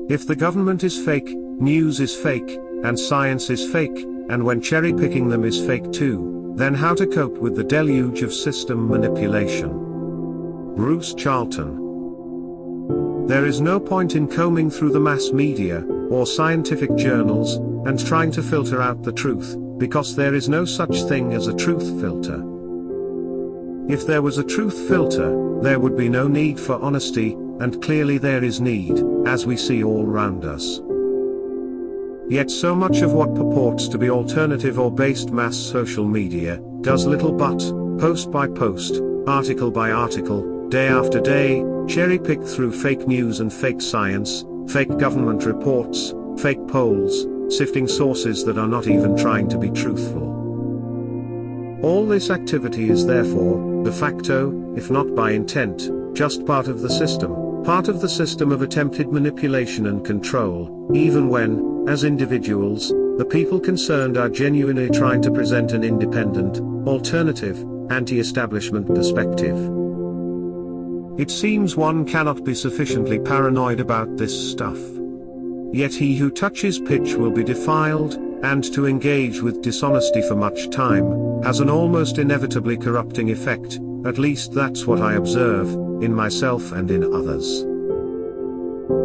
If the government is fake, news is fake, and science is fake, and when cherry-picking them is fake too, then how to cope with the deluge of system manipulation? Bruce Charlton. There is no point in combing through the mass media, or scientific journals, and trying to filter out the truth, because there is no such thing as a truth filter. If there was a truth filter, there would be no need for honesty, and clearly there is need, as we see all round us. Yet so much of what purports to be alternative or based mass social media, does little but, post by post, article by article, day after day, cherry-pick through fake news and fake science, fake government reports, fake polls, sifting sources that are not even trying to be truthful. All this activity is therefore, de facto, if not by intent, just part of the system of attempted manipulation and control, even when, as individuals, the people concerned are genuinely trying to present an independent, alternative, anti-establishment perspective. It seems one cannot be sufficiently paranoid about this stuff. Yet he who touches pitch will be defiled, and to engage with dishonesty for much time, has an almost inevitably corrupting effect, at least that's what I observe, in myself and in others.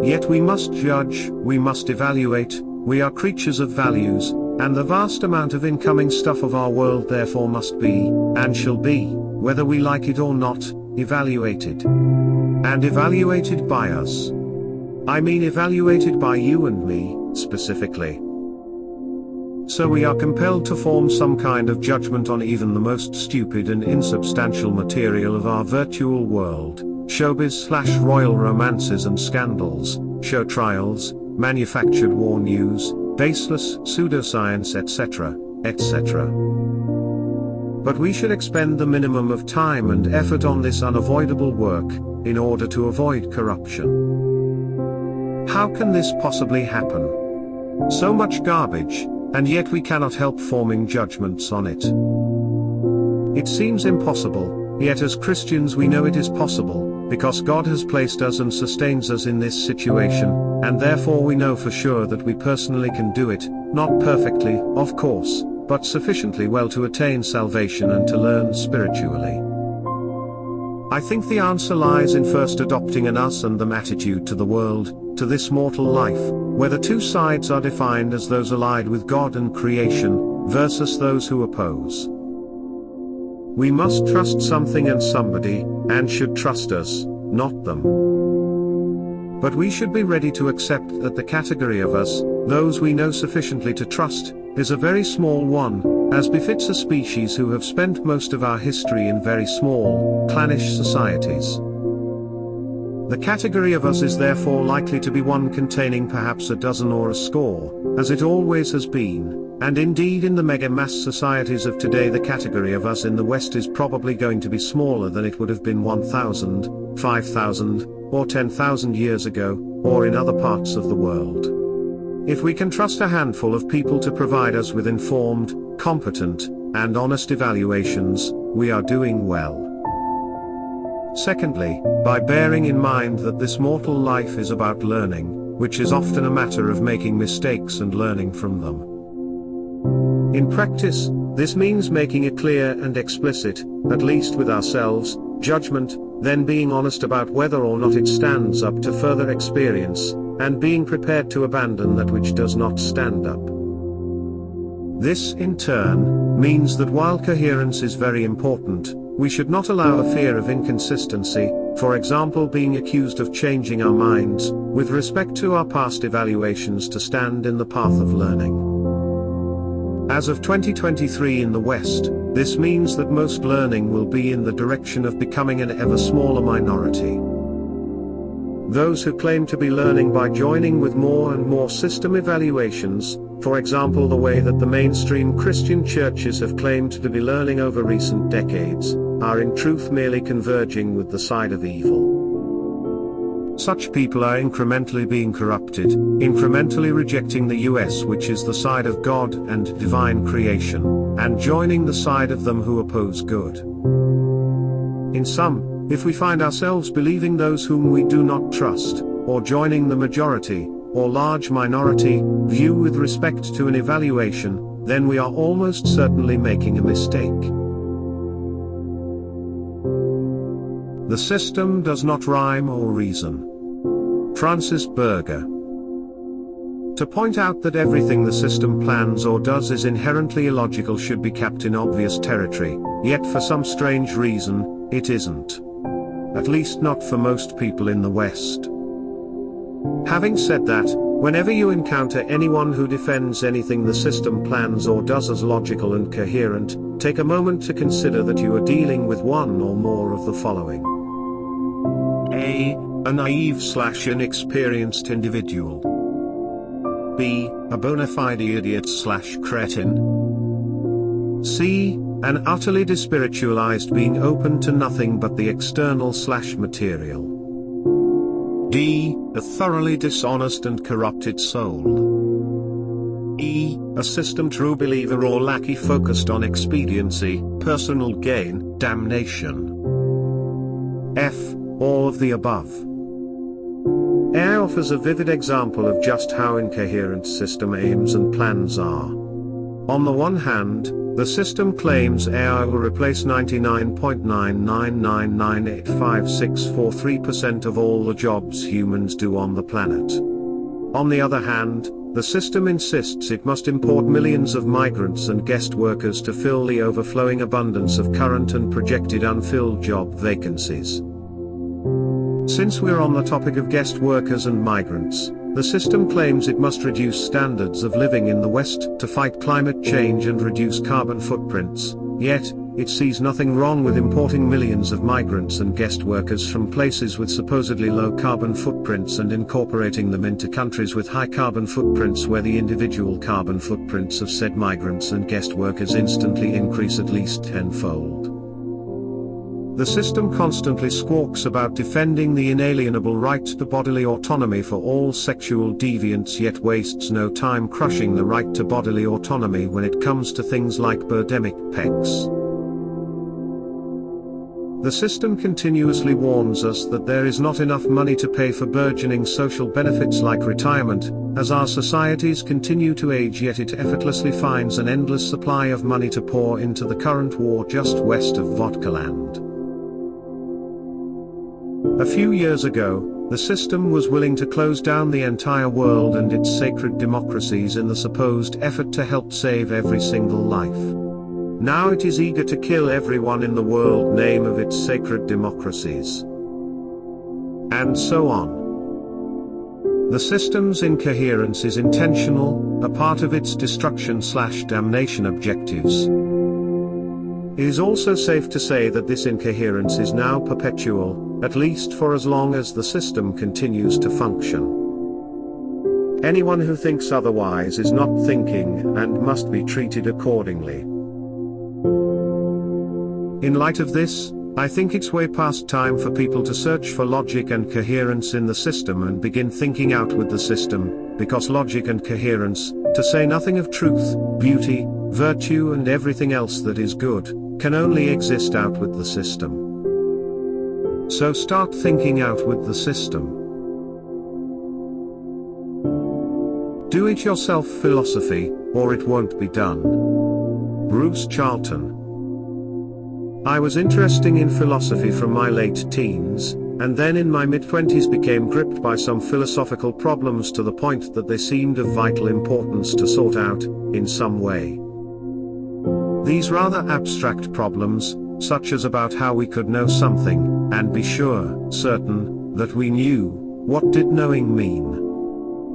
Yet we must judge, we must evaluate, we are creatures of values, and the vast amount of incoming stuff of our world therefore must be, and shall be, whether we like it or not, evaluated. And evaluated by us. I mean evaluated by you and me, specifically. So we are compelled to form some kind of judgment on even the most stupid and insubstantial material of our virtual world, showbiz/royal romances and scandals, show trials, manufactured war news, baseless pseudoscience etc., etc. But we should expend the minimum of time and effort on this unavoidable work, in order to avoid corruption. How can this possibly happen? So much garbage, and yet we cannot help forming judgments on it. It seems impossible, yet as Christians we know it is possible, because God has placed us and sustains us in this situation, and therefore we know for sure that we personally can do it, not perfectly, of course, but sufficiently well to attain salvation and to learn spiritually. I think the answer lies in first adopting an us and them attitude to the world, to this mortal life, where the two sides are defined as those allied with God and creation, versus those who oppose. We must trust something and somebody, and should trust us, not them. But we should be ready to accept that the category of us, those we know sufficiently to trust, is a very small one, as befits a species who have spent most of our history in very small, clannish societies. The category of us is therefore likely to be one containing perhaps a dozen or a score, as it always has been, and indeed in the mega-mass societies of today the category of us in the West is probably going to be smaller than it would have been 1,000, 5,000, or 10,000 years ago, or in other parts of the world. If we can trust a handful of people to provide us with informed, competent, and honest evaluations, we are doing well. Secondly, by bearing in mind that this mortal life is about learning, which is often a matter of making mistakes and learning from them. In practice, this means making it clear and explicit, at least with ourselves, judgment, then being honest about whether or not it stands up to further experience, and being prepared to abandon that which does not stand up. This, in turn, means that while coherence is very important, we should not allow a fear of inconsistency, for example being accused of changing our minds, with respect to our past evaluations to stand in the path of learning. As of 2023 in the West, this means that most learning will be in the direction of becoming an ever smaller minority. Those who claim to be learning by joining with more and more system evaluations, for example the way that the mainstream Christian churches have claimed to be learning over recent decades, are in truth merely converging with the side of evil. Such people are incrementally being corrupted, incrementally rejecting the US which is the side of God and divine creation, and joining the side of them who oppose good. In sum, if we find ourselves believing those whom we do not trust, or joining the majority, or large minority, view with respect to an evaluation, then we are almost certainly making a mistake. The system does not rhyme or reason. Francis Berger. To point out that everything the system plans or does is inherently illogical should be kept in obvious territory, yet for some strange reason, it isn't. At least not for most people in the West. Having said that, whenever you encounter anyone who defends anything the system plans or does as logical and coherent, take a moment to consider that you are dealing with one or more of the following. A naive/inexperienced individual. B. A bona fide idiot/cretin. C. An utterly despiritualized being open to nothing but the external/material. D. A thoroughly dishonest and corrupted soul. E. A system true believer or lackey focused on expediency, personal gain, damnation. F. All of the above. AI offers a vivid example of just how incoherent system aims and plans are. On the one hand, the system claims AI will replace 99.9998564% of all the jobs humans do on the planet. On the other hand, the system insists it must import millions of migrants and guest workers to fill the overflowing abundance of current and projected unfilled job vacancies. Since we're on the topic of guest workers and migrants, the system claims it must reduce standards of living in the West to fight climate change and reduce carbon footprints, yet, it sees nothing wrong with importing millions of migrants and guest workers from places with supposedly low carbon footprints and incorporating them into countries with high carbon footprints where the individual carbon footprints of said migrants and guest workers instantly increase at least tenfold. The system constantly squawks about defending the inalienable right to bodily autonomy for all sexual deviants, yet wastes no time crushing the right to bodily autonomy when it comes to things like birdemic pecs. The system continuously warns us that there is not enough money to pay for burgeoning social benefits like retirement, as our societies continue to age, yet it effortlessly finds an endless supply of money to pour into the current war just west of Vodkaland. A few years ago, the system was willing to close down the entire world and its sacred democracies in the supposed effort to help save every single life. Now it is eager to kill everyone in the world in the name of its sacred democracies. And so on. The system's incoherence is intentional, a part of its destruction/damnation objectives. It is also safe to say that this incoherence is now perpetual, at least for as long as the system continues to function. Anyone who thinks otherwise is not thinking and must be treated accordingly. In light of this, I think it's way past time for people to search for logic and coherence in the system and begin thinking out with the system, because logic and coherence, to say nothing of truth, beauty, virtue and everything else that is good, can only exist out with the system. So start thinking out with the system. Do-it-yourself philosophy, or it won't be done. Bruce Charlton. I was interested in philosophy from my late teens, and then in my mid-20s became gripped by some philosophical problems to the point that they seemed of vital importance to sort out, in some way. These rather abstract problems, such as about how we could know something, and be sure, certain, that we knew, what did knowing mean,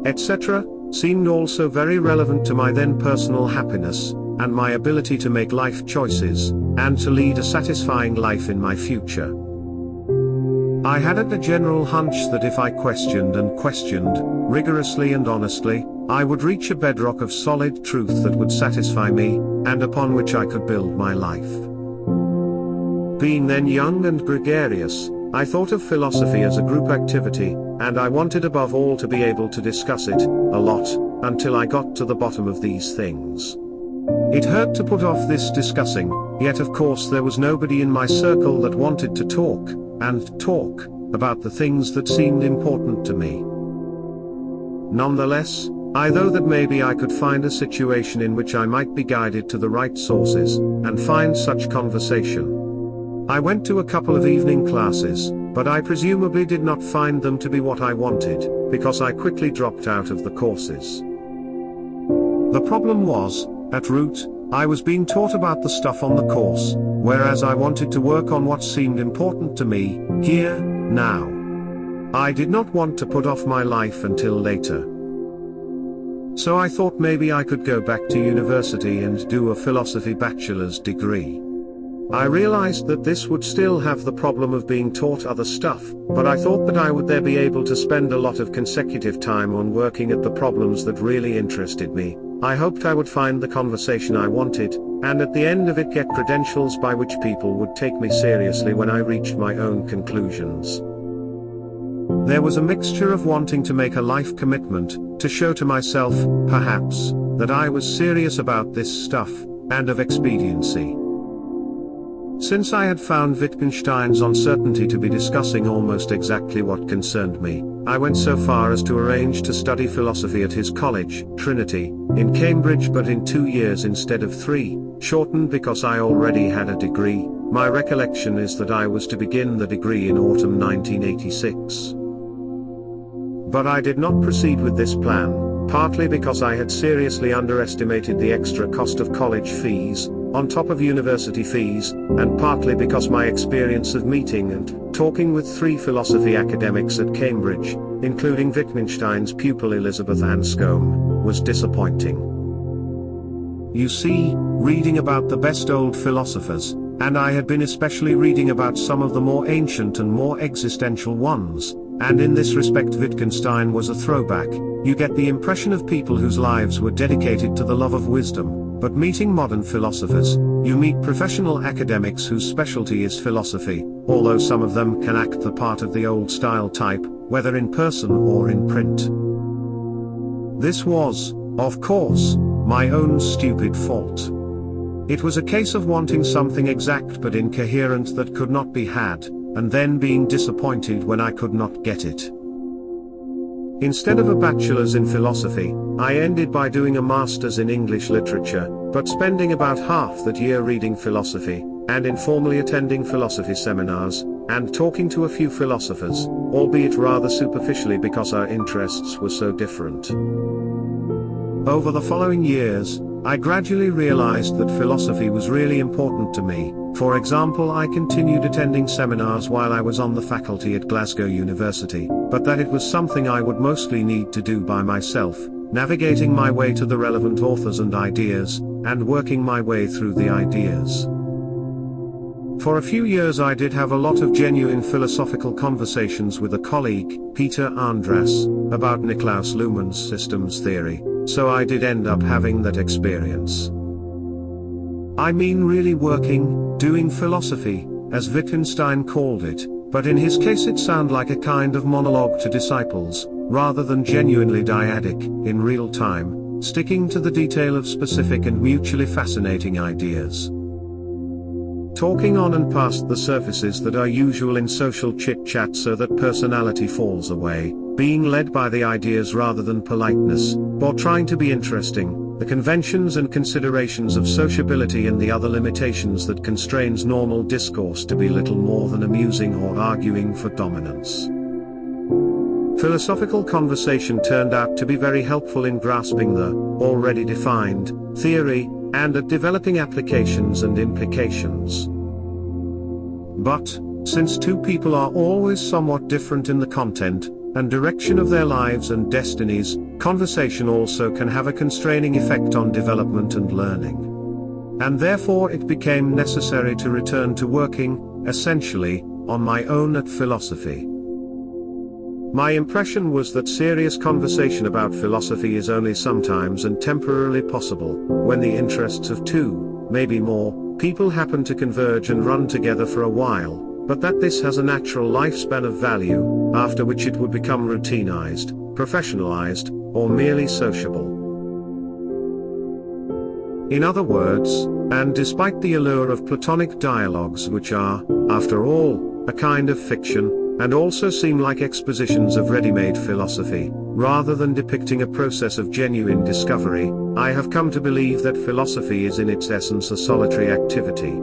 etc., seemed also very relevant to my then personal happiness, and my ability to make life choices, and to lead a satisfying life in my future. I had a general hunch that if I questioned and questioned, rigorously and honestly, I would reach a bedrock of solid truth that would satisfy me, and upon which I could build my life. Being then young and gregarious, I thought of philosophy as a group activity, and I wanted above all to be able to discuss it, a lot, until I got to the bottom of these things. It hurt to put off this discussing, yet of course there was nobody in my circle that wanted to talk, and talk, about the things that seemed important to me. Nonetheless, I thought that maybe I could find a situation in which I might be guided to the right sources, and find such conversation. I went to a couple of evening classes, but I presumably did not find them to be what I wanted, because I quickly dropped out of the courses. The problem was, at root, I was being taught about the stuff on the course, whereas I wanted to work on what seemed important to me, here, now. I did not want to put off my life until later. So I thought maybe I could go back to university and do a philosophy bachelor's degree. I realized that this would still have the problem of being taught other stuff, but I thought that I would there be able to spend a lot of consecutive time on working at the problems that really interested me. I hoped I would find the conversation I wanted, and at the end of it get credentials by which people would take me seriously when I reached my own conclusions. There was a mixture of wanting to make a life commitment, to show to myself, perhaps, that I was serious about this stuff, and of expediency. Since I had found Wittgenstein's uncertainty to be discussing almost exactly what concerned me, I went so far as to arrange to study philosophy at his college, Trinity, in Cambridge, but in 2 years instead of 3, shortened because I already had a degree. My recollection is that I was to begin the degree in autumn 1986. But I did not proceed with this plan, partly because I had seriously underestimated the extra cost of college fees, on top of university fees, and partly because my experience of meeting and talking with 3 philosophy academics at Cambridge, including Wittgenstein's pupil Elizabeth Anscombe, was disappointing. You see, reading about the best old philosophers, and I had been especially reading about some of the more ancient and more existential ones, and in this respect Wittgenstein was a throwback. You get the impression of people whose lives were dedicated to the love of wisdom, but meeting modern philosophers, you meet professional academics whose specialty is philosophy, although some of them can act the part of the old-style type, whether in person or in print. This was, of course, my own stupid fault. It was a case of wanting something exact but incoherent that could not be had, and then being disappointed when I could not get it. Instead of a bachelor's in philosophy, I ended by doing a master's in English literature, but spending about half that year reading philosophy, and informally attending philosophy seminars, and talking to a few philosophers, albeit rather superficially because our interests were so different. Over the following years, I gradually realized that philosophy was really important to me. For example, I continued attending seminars while I was on the faculty at Glasgow University, but that it was something I would mostly need to do by myself, navigating my way to the relevant authors and ideas, and working my way through the ideas. For a few years I did have a lot of genuine philosophical conversations with a colleague, Peter Andras, about Niklaus Luhmann's systems theory, so I did end up having that experience. I mean really working, doing philosophy, as Wittgenstein called it, but in his case it sounded like a kind of monologue to disciples, rather than genuinely dyadic, in real time, sticking to the detail of specific and mutually fascinating ideas. Talking on and past the surfaces that are usual in social chit-chat so that personality falls away, being led by the ideas rather than politeness, or trying to be interesting, the conventions and considerations of sociability and the other limitations that constrains normal discourse to be little more than amusing or arguing for dominance. Philosophical conversation turned out to be very helpful in grasping the, already defined, theory, and at developing applications and implications. But, since two people are always somewhat different in the content and direction of their lives and destinies, conversation also can have a constraining effect on development and learning. And therefore it became necessary to return to working, essentially, on my own at philosophy. My impression was that serious conversation about philosophy is only sometimes and temporarily possible, when the interests of two, maybe more, people happen to converge and run together for a while, but that this has a natural lifespan of value, after which it would become routinized, professionalized, or merely sociable. In other words, and despite the allure of Platonic dialogues which are, after all, a kind of fiction, and also seem like expositions of ready-made philosophy, rather than depicting a process of genuine discovery, I have come to believe that philosophy is in its essence a solitary activity.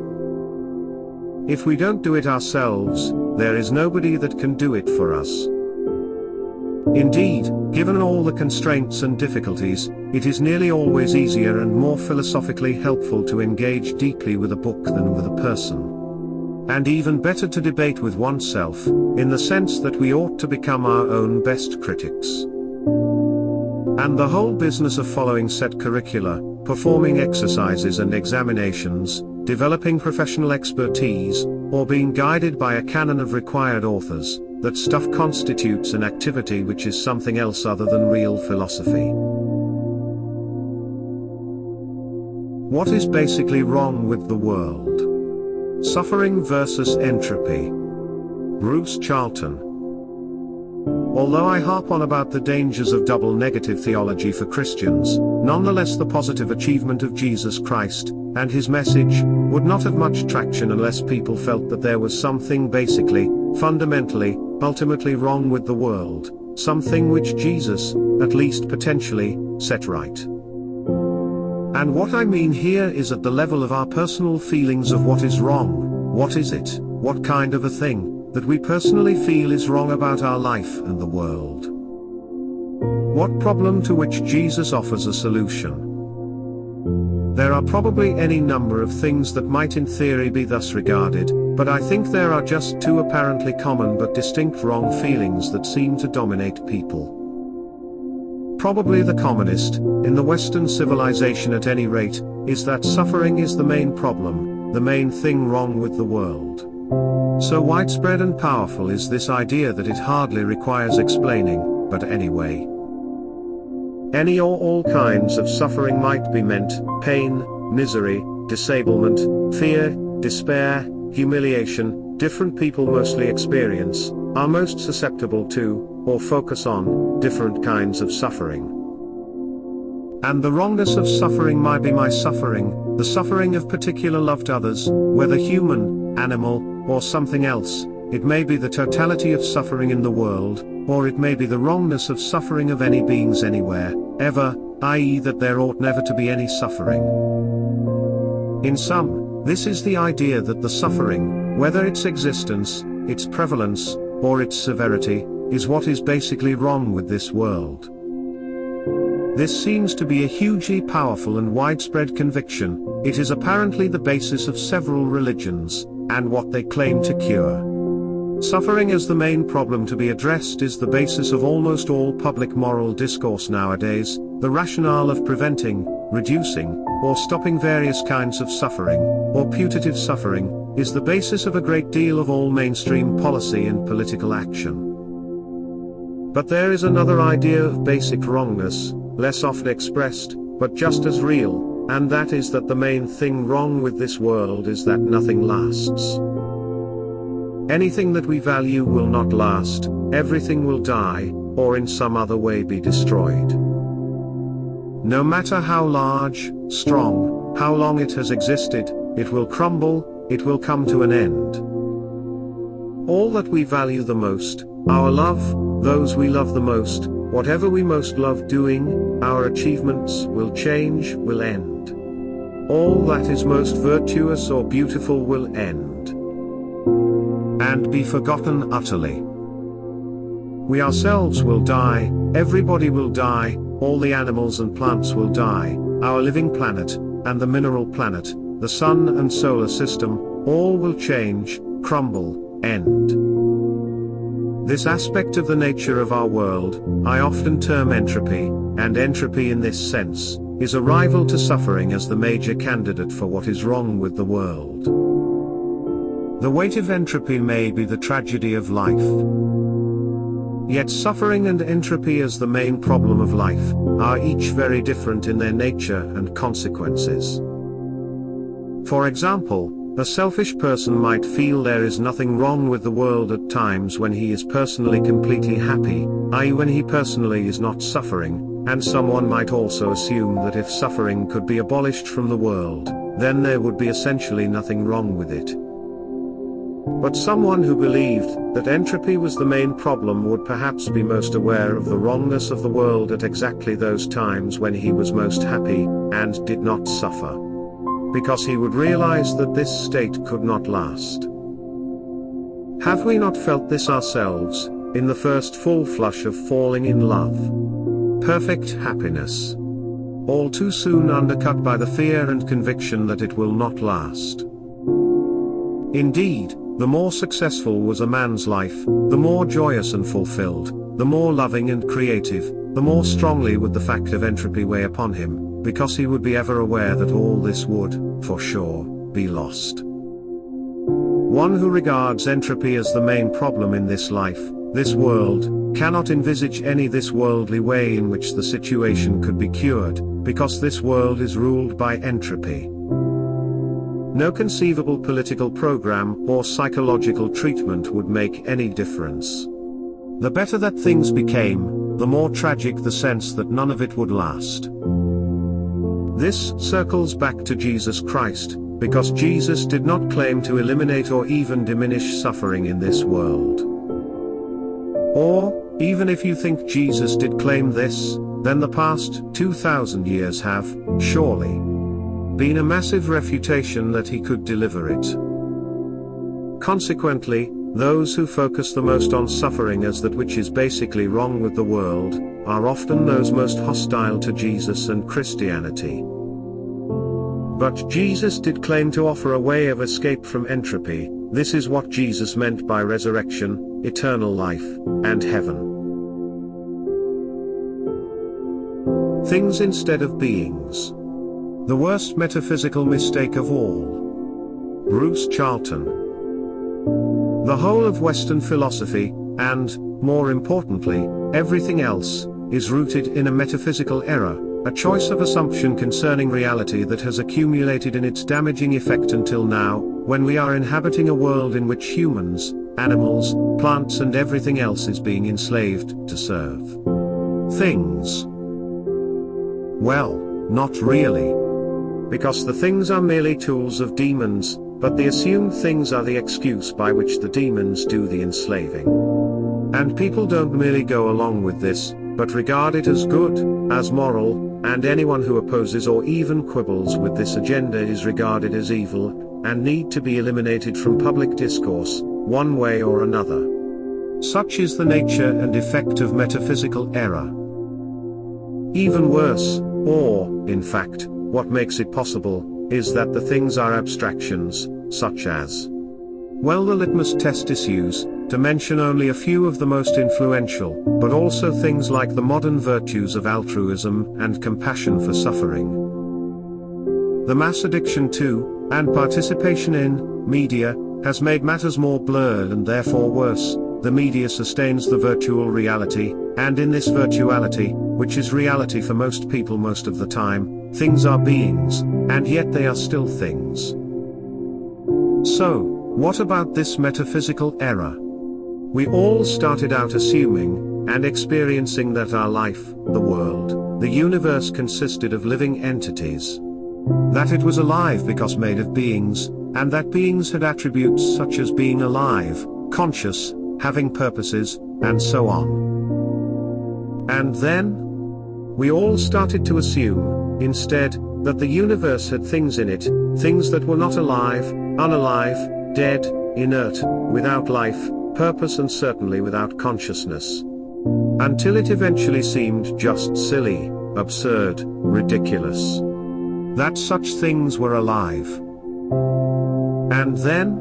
If we don't do it ourselves, there is nobody that can do it for us. Indeed, given all the constraints and difficulties, it is nearly always easier and more philosophically helpful to engage deeply with a book than with a person. And even better to debate with oneself, in the sense that we ought to become our own best critics. And the whole business of following set curricula, performing exercises and examinations, developing professional expertise, or being guided by a canon of required authors, that stuff constitutes an activity which is something else other than real philosophy. What is basically wrong with the world? Suffering versus entropy. Bruce Charlton. Although I harp on about the dangers of double negative theology for Christians, nonetheless the positive achievement of Jesus Christ, and his message, would not have much traction unless people felt that there was something basically, fundamentally, ultimately wrong with the world, something which Jesus, at least potentially, set right. And what I mean here is at the level of our personal feelings of what is wrong, what is it, what kind of a thing, that we personally feel is wrong about our life and the world. What problem to which Jesus offers a solution? There are probably any number of things that might in theory be thus regarded, but I think there are just two apparently common but distinct wrong feelings that seem to dominate people. Probably the commonest, in the Western civilization at any rate, is that suffering is the main problem, the main thing wrong with the world. So widespread and powerful is this idea that it hardly requires explaining, but anyway. Any or all kinds of suffering might be meant: pain, misery, disablement, fear, despair, humiliation. Different people mostly experience, are most susceptible to, or focus on, different kinds of suffering. And the wrongness of suffering might be my suffering, the suffering of particular loved others, whether human, animal, or something else. It may be the totality of suffering in the world, or it may be the wrongness of suffering of any beings anywhere, ever, i.e. that there ought never to be any suffering. In sum, this is the idea that the suffering, whether its existence, its prevalence, or its severity, is what is basically wrong with this world. This seems to be a hugely powerful and widespread conviction. It is apparently the basis of several religions, and what they claim to cure. Suffering as the main problem to be addressed is the basis of almost all public moral discourse nowadays. The rationale of preventing, reducing, or stopping various kinds of suffering, or putative suffering, is the basis of a great deal of all mainstream policy and political action. But there is another idea of basic wrongness, less often expressed, but just as real, and that is that the main thing wrong with this world is that nothing lasts. Anything that we value will not last, everything will die, or in some other way be destroyed. No matter how large, strong, how long it has existed, it will crumble, it will come to an end. All that we value the most, our love, those we love the most, whatever we most love doing, our achievements will change, will end. All that is most virtuous or beautiful will end. And be forgotten utterly. We ourselves will die, everybody will die, all the animals and plants will die, our living planet, and the mineral planet, the sun and solar system, all will change, crumble, end. This aspect of the nature of our world, I often term entropy, and entropy in this sense, is a rival to suffering as the major candidate for what is wrong with the world. The weight of entropy may be the tragedy of life. Yet suffering and entropy as the main problem of life, are each very different in their nature and consequences. For example, a selfish person might feel there is nothing wrong with the world at times when he is personally completely happy, i.e. when he personally is not suffering, and someone might also assume that if suffering could be abolished from the world, then there would be essentially nothing wrong with it. But someone who believed that entropy was the main problem would perhaps be most aware of the wrongness of the world at exactly those times when he was most happy, and did not suffer. Because he would realize that this state could not last. Have we not felt this ourselves, in the first full flush of falling in love? Perfect happiness. All too soon undercut by the fear and conviction that it will not last. Indeed, the more successful was a man's life, the more joyous and fulfilled, the more loving and creative, the more strongly would the fact of entropy weigh upon him, because he would be ever aware that all this would, for sure, be lost. One who regards entropy as the main problem in this life, this world, cannot envisage any this worldly way in which the situation could be cured, because this world is ruled by entropy. No conceivable political program or psychological treatment would make any difference. The better that things became, the more tragic the sense that none of it would last. This circles back to Jesus Christ, because Jesus did not claim to eliminate or even diminish suffering in this world. Or, even if you think Jesus did claim this, then the past 2,000 years have, surely, been a massive refutation that he could deliver it. Consequently, those who focus the most on suffering as that which is basically wrong with the world, are often those most hostile to Jesus and Christianity. But Jesus did claim to offer a way of escape from entropy. This is what Jesus meant by resurrection, eternal life, and heaven. Things instead of beings. The worst metaphysical mistake of all. Bruce Charlton. The whole of Western philosophy, and, more importantly, everything else, is rooted in a metaphysical error, a choice of assumption concerning reality that has accumulated in its damaging effect until now, when we are inhabiting a world in which humans, animals, plants and everything else is being enslaved to serve things. Well, not really. Because the things are merely tools of demons, but the assumed things are the excuse by which the demons do the enslaving. And people don't merely go along with this, but regard it as good, as moral, and anyone who opposes or even quibbles with this agenda is regarded as evil, and need to be eliminated from public discourse, one way or another. Such is the nature and effect of metaphysical error. Even worse, or, in fact, what makes it possible, is that the things are abstractions, such as, well, the litmus test issues, to mention only a few of the most influential, but also things like the modern virtues of altruism and compassion for suffering. The mass addiction to, and participation in, media, has made matters more blurred and therefore worse. The media sustains the virtual reality, and in this virtuality, which is reality for most people most of the time, things are beings, and yet they are still things. So, what about this metaphysical error? We all started out assuming, and experiencing that our life, the world, the universe consisted of living entities. That it was alive because made of beings, and that beings had attributes such as being alive, conscious, having purposes, and so on. And then, we all started to assume, instead, that the universe had things in it, things that were not alive, unalive, dead, inert, without life, purpose and certainly without consciousness. Until it eventually seemed just silly, absurd, ridiculous. That such things were alive. And then?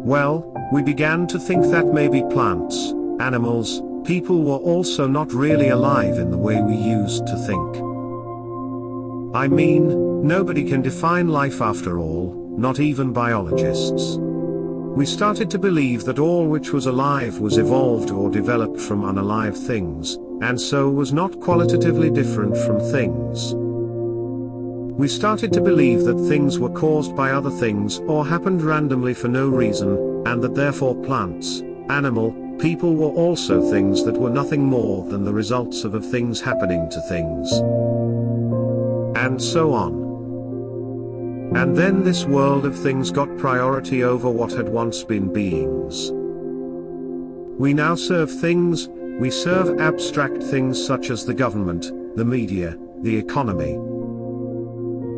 Well, we began to think that maybe plants, animals, people were also not really alive in the way we used to think. I mean, nobody can define life after all, not even biologists. We started to believe that all which was alive was evolved or developed from unalive things, and so was not qualitatively different from things. We started to believe that things were caused by other things or happened randomly for no reason, and that therefore plants, animal, people were also things that were nothing more than the results of things happening to things. And so on. And then this world of things got priority over what had once been beings. We now serve things, we serve abstract things such as the government, the media, the economy.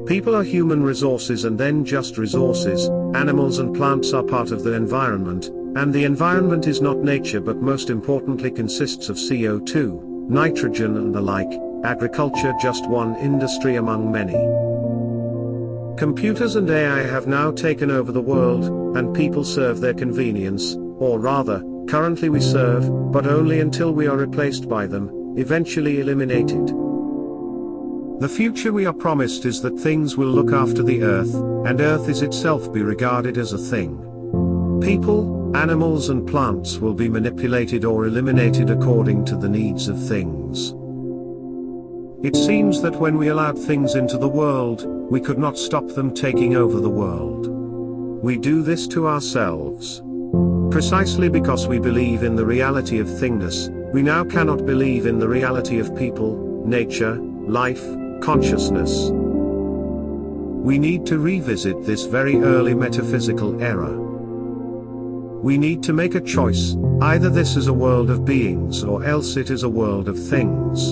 People are human resources and then just resources. Animals and plants are part of the environment, and the environment is not nature but most importantly consists of CO2, nitrogen and the like, agriculture just one industry among many. Computers and AI have now taken over the world, and people serve their convenience, or rather, currently we serve, but only until we are replaced by them, eventually eliminated. The future we are promised is that things will look after the earth, and earth is itself be regarded as a thing. People, animals and plants will be manipulated or eliminated according to the needs of things. It seems that when we allowed things into the world, we could not stop them taking over the world. We do this to ourselves. Precisely because we believe in the reality of thingness, we now cannot believe in the reality of people, nature, life, consciousness. We need to revisit this very early metaphysical era. We need to make a choice, either this is a world of beings or else it is a world of things.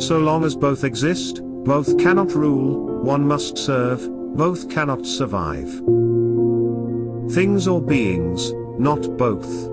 So long as both exist, both cannot rule, one must serve, both cannot survive. Things or beings, not both.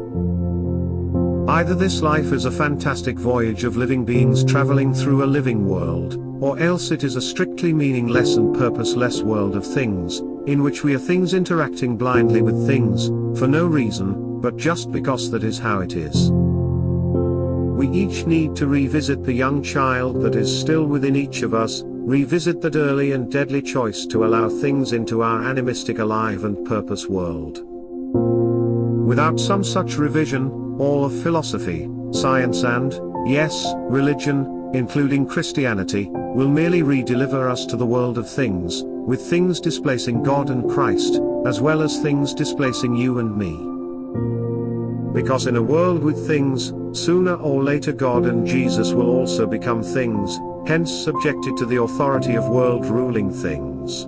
Either this life is a fantastic voyage of living beings traveling through a living world, or else it is a strictly meaningless and purposeless world of things, in which we are things interacting blindly with things, for no reason, but just because that is how it is. We each need to revisit the young child that is still within each of us, revisit that early and deadly choice to allow things into our animistic alive and purpose world. Without some such revision, all of philosophy, science and, yes, religion, including Christianity, will merely re-deliver us to the world of things, with things displacing God and Christ, as well as things displacing you and me. Because in a world with things, sooner or later God and Jesus will also become things, hence subjected to the authority of world-ruling things.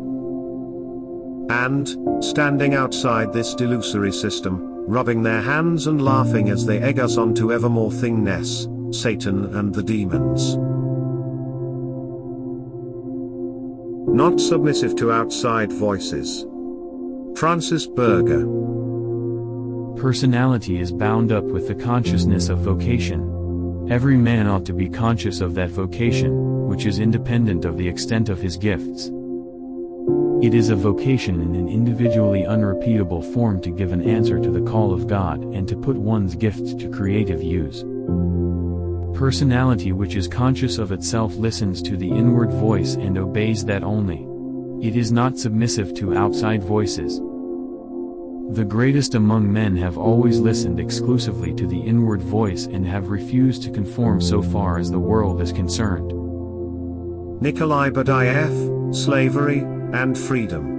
And, standing outside this delusory system, rubbing their hands and laughing as they egg us on to ever more thingness, Satan and the demons. Not submissive to outside voices. Francis Berger. Personality is bound up with the consciousness of vocation. Every man ought to be conscious of that vocation, which is independent of the extent of his gifts. It is a vocation in an individually unrepeatable form to give an answer to the call of God and to put one's gifts to creative use. Personality which is conscious of itself listens to the inward voice and obeys that only. It is not submissive to outside voices. The greatest among men have always listened exclusively to the inward voice and have refused to conform so far as the world is concerned. Nikolai Badaev, Slavery and Freedom.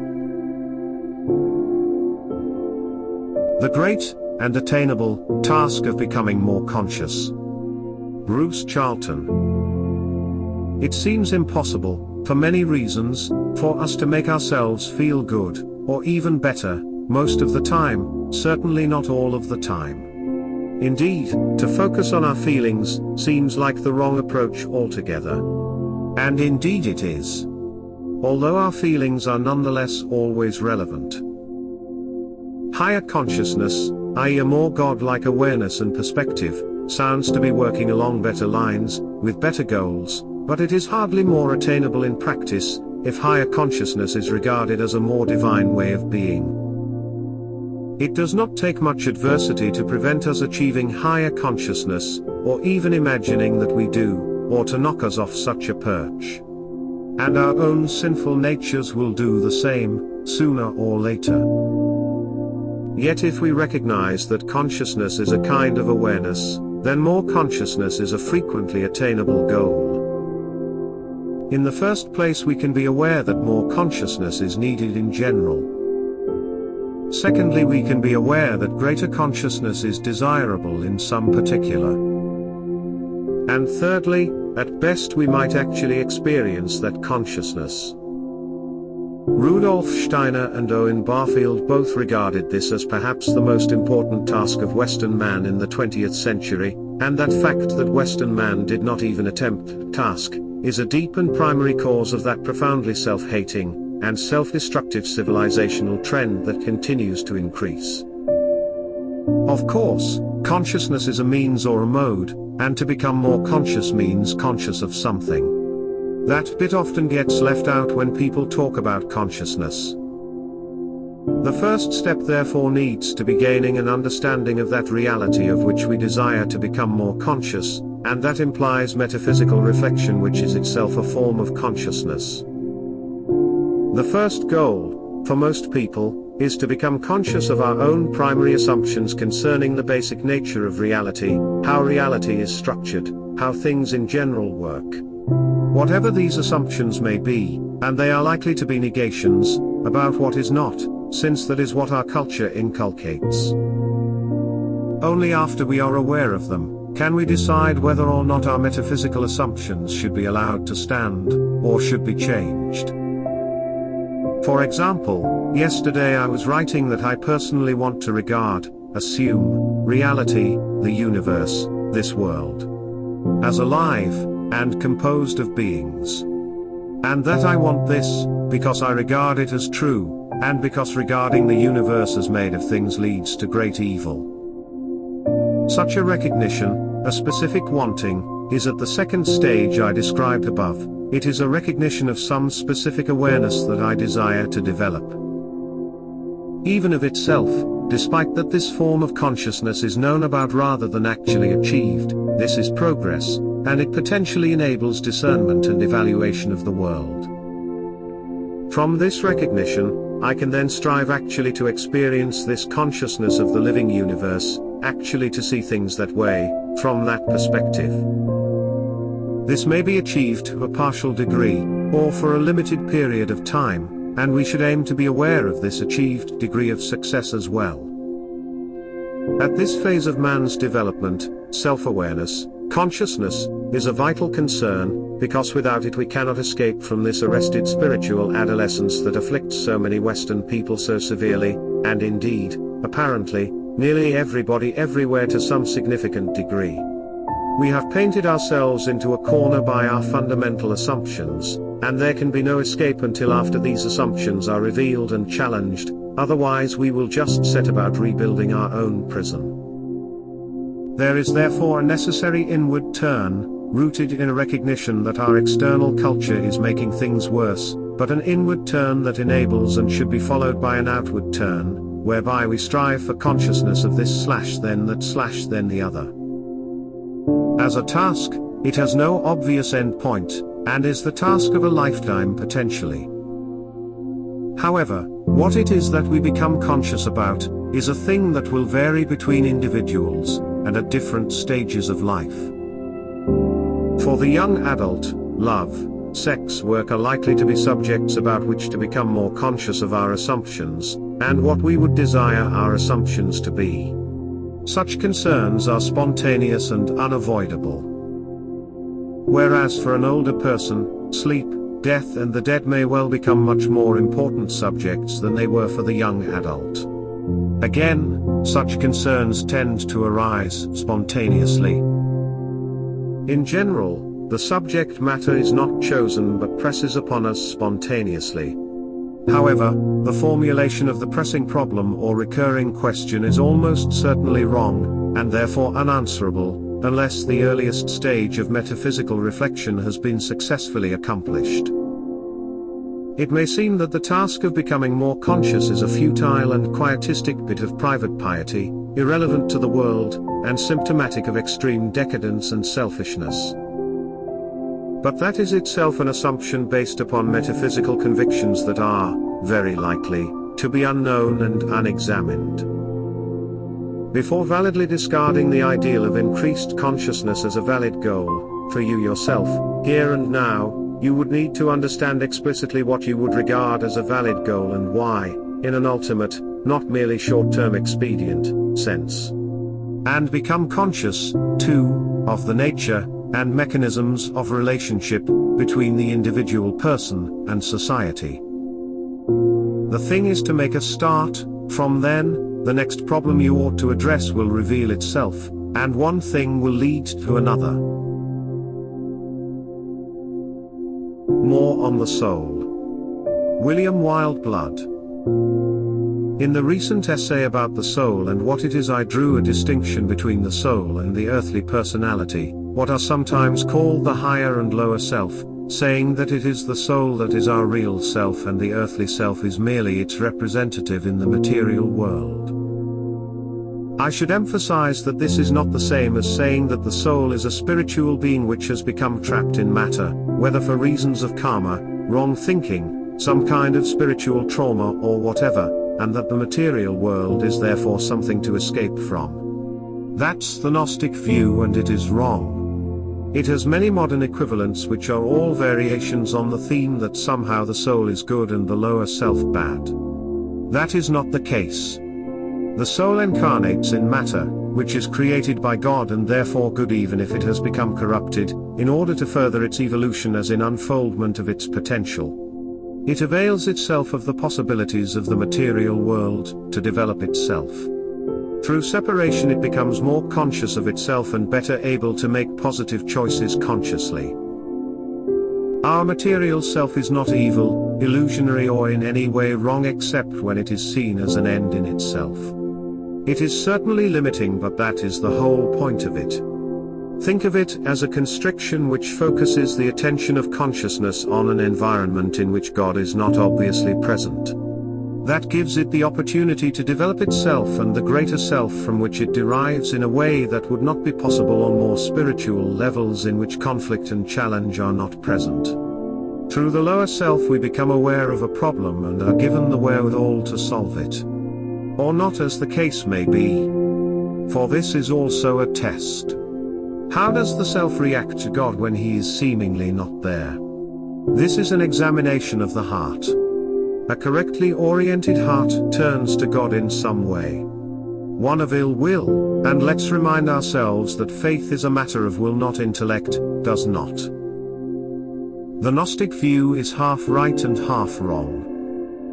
The great, and attainable, task of becoming more conscious. Bruce Charlton. It seems impossible, for many reasons, for us to make ourselves feel good, or even better, most of the time, certainly not all of the time. Indeed, to focus on our feelings, seems like the wrong approach altogether. And indeed it is. Although our feelings are nonetheless always relevant. Higher consciousness, i.e. a more God-like awareness and perspective, sounds to be working along better lines, with better goals, but it is hardly more attainable in practice, if higher consciousness is regarded as a more divine way of being. It does not take much adversity to prevent us achieving higher consciousness, or even imagining that we do, or to knock us off such a perch. And our own sinful natures will do the same, sooner or later. Yet if we recognize that consciousness is a kind of awareness, then more consciousness is a frequently attainable goal. In the first place, we can be aware that more consciousness is needed in general. Secondly, we can be aware that greater consciousness is desirable in some particular. And thirdly, at best we might actually experience that consciousness. Rudolf Steiner and Owen Barfield both regarded this as perhaps the most important task of Western man in the 20th century, and that fact that Western man did not even attempt the task, is a deep and primary cause of that profoundly self-hating, and self-destructive civilizational trend that continues to increase. Of course, consciousness is a means or a mode, and to become more conscious means conscious of something. That bit often gets left out when people talk about consciousness. The first step therefore needs to be gaining an understanding of that reality of which we desire to become more conscious, and that implies metaphysical reflection, which is itself a form of consciousness. The first goal, for most people, is to become conscious of our own primary assumptions concerning the basic nature of reality, how reality is structured, how things in general work. Whatever these assumptions may be, and they are likely to be negations, about what is not, since that is what our culture inculcates. Only after we are aware of them, can we decide whether or not our metaphysical assumptions should be allowed to stand, or should be changed. For example, yesterday I was writing that I personally want to regard, assume, reality, the universe, this world, as alive, and composed of beings. And that I want this, because I regard it as true, and because regarding the universe as made of things leads to great evil. Such a recognition, a specific wanting, is at the second stage I described above. It is a recognition of some specific awareness that I desire to develop. Even of itself, despite that this form of consciousness is known about rather than actually achieved, this is progress, and it potentially enables discernment and evaluation of the world. From this recognition, I can then strive actually to experience this consciousness of the living universe, actually to see things that way, from that perspective. This may be achieved to a partial degree, or for a limited period of time, and we should aim to be aware of this achieved degree of success as well. At this phase of man's development, self-awareness, consciousness, is a vital concern, because without it we cannot escape from this arrested spiritual adolescence that afflicts so many Western people so severely, and indeed, apparently, nearly everybody everywhere to some significant degree. We have painted ourselves into a corner by our fundamental assumptions, and there can be no escape until after these assumptions are revealed and challenged, otherwise we will just set about rebuilding our own prison. There is therefore a necessary inward turn, rooted in a recognition that our external culture is making things worse, but an inward turn that enables and should be followed by an outward turn, whereby we strive for consciousness of this then that then the other. As a task, it has no obvious end point, and is the task of a lifetime potentially. However, what it is that we become conscious about, is a thing that will vary between individuals, and at different stages of life. For the young adult, love, sex, work are likely to be subjects about which to become more conscious of our assumptions, and what we would desire our assumptions to be. Such concerns are spontaneous and unavoidable. Whereas for an older person, sleep, death and the dead may well become much more important subjects than they were for the young adult. Again, such concerns tend to arise spontaneously. In general, the subject matter is not chosen but presses upon us spontaneously. However, the formulation of the pressing problem or recurring question is almost certainly wrong, and therefore unanswerable, unless the earliest stage of metaphysical reflection has been successfully accomplished. It may seem that the task of becoming more conscious is a futile and quietistic bit of private piety, irrelevant to the world, and symptomatic of extreme decadence and selfishness. But that is itself an assumption based upon metaphysical convictions that are, very likely, to be unknown and unexamined. Before validly discarding the ideal of increased consciousness as a valid goal, for you yourself, here and now, you would need to understand explicitly what you would regard as a valid goal and why, in an ultimate, not merely short-term expedient, sense. And become conscious, too, of the nature and mechanisms of relationship between the individual person and society. The thing is to make a start. From then, the next problem you ought to address will reveal itself, and one thing will lead to another. More on the soul. William Wildblood. In the recent essay about the soul and what it is, I drew a distinction between the soul and the earthly personality, what are sometimes called the higher and lower self, saying that it is the soul that is our real self and the earthly self is merely its representative in the material world. I should emphasize that this is not the same as saying that the soul is a spiritual being which has become trapped in matter, whether for reasons of karma, wrong thinking, some kind of spiritual trauma or whatever, and that the material world is therefore something to escape from. That's the Gnostic view, and it is wrong. It has many modern equivalents which are all variations on the theme that somehow the soul is good and the lower self bad. That is not the case. The soul incarnates in matter, which is created by God and therefore good even if it has become corrupted, in order to further its evolution as in unfoldment of its potential. It avails itself of the possibilities of the material world, to develop itself. Through separation it becomes more conscious of itself and better able to make positive choices consciously. Our material self is not evil, illusionary or in any way wrong except when it is seen as an end in itself. It is certainly limiting, but that is the whole point of it. Think of it as a constriction which focuses the attention of consciousness on an environment in which God is not obviously present. That gives it the opportunity to develop itself and the greater self from which it derives in a way that would not be possible on more spiritual levels in which conflict and challenge are not present. Through the lower self we become aware of a problem and are given the wherewithal to solve it. Or not, as the case may be. For this is also a test. How does the self react to God when he is seemingly not there? This is an examination of the heart. A correctly oriented heart turns to God in some way. One of ill will, and let's remind ourselves that faith is a matter of will, not intellect, does not. The Gnostic view is half right and half wrong.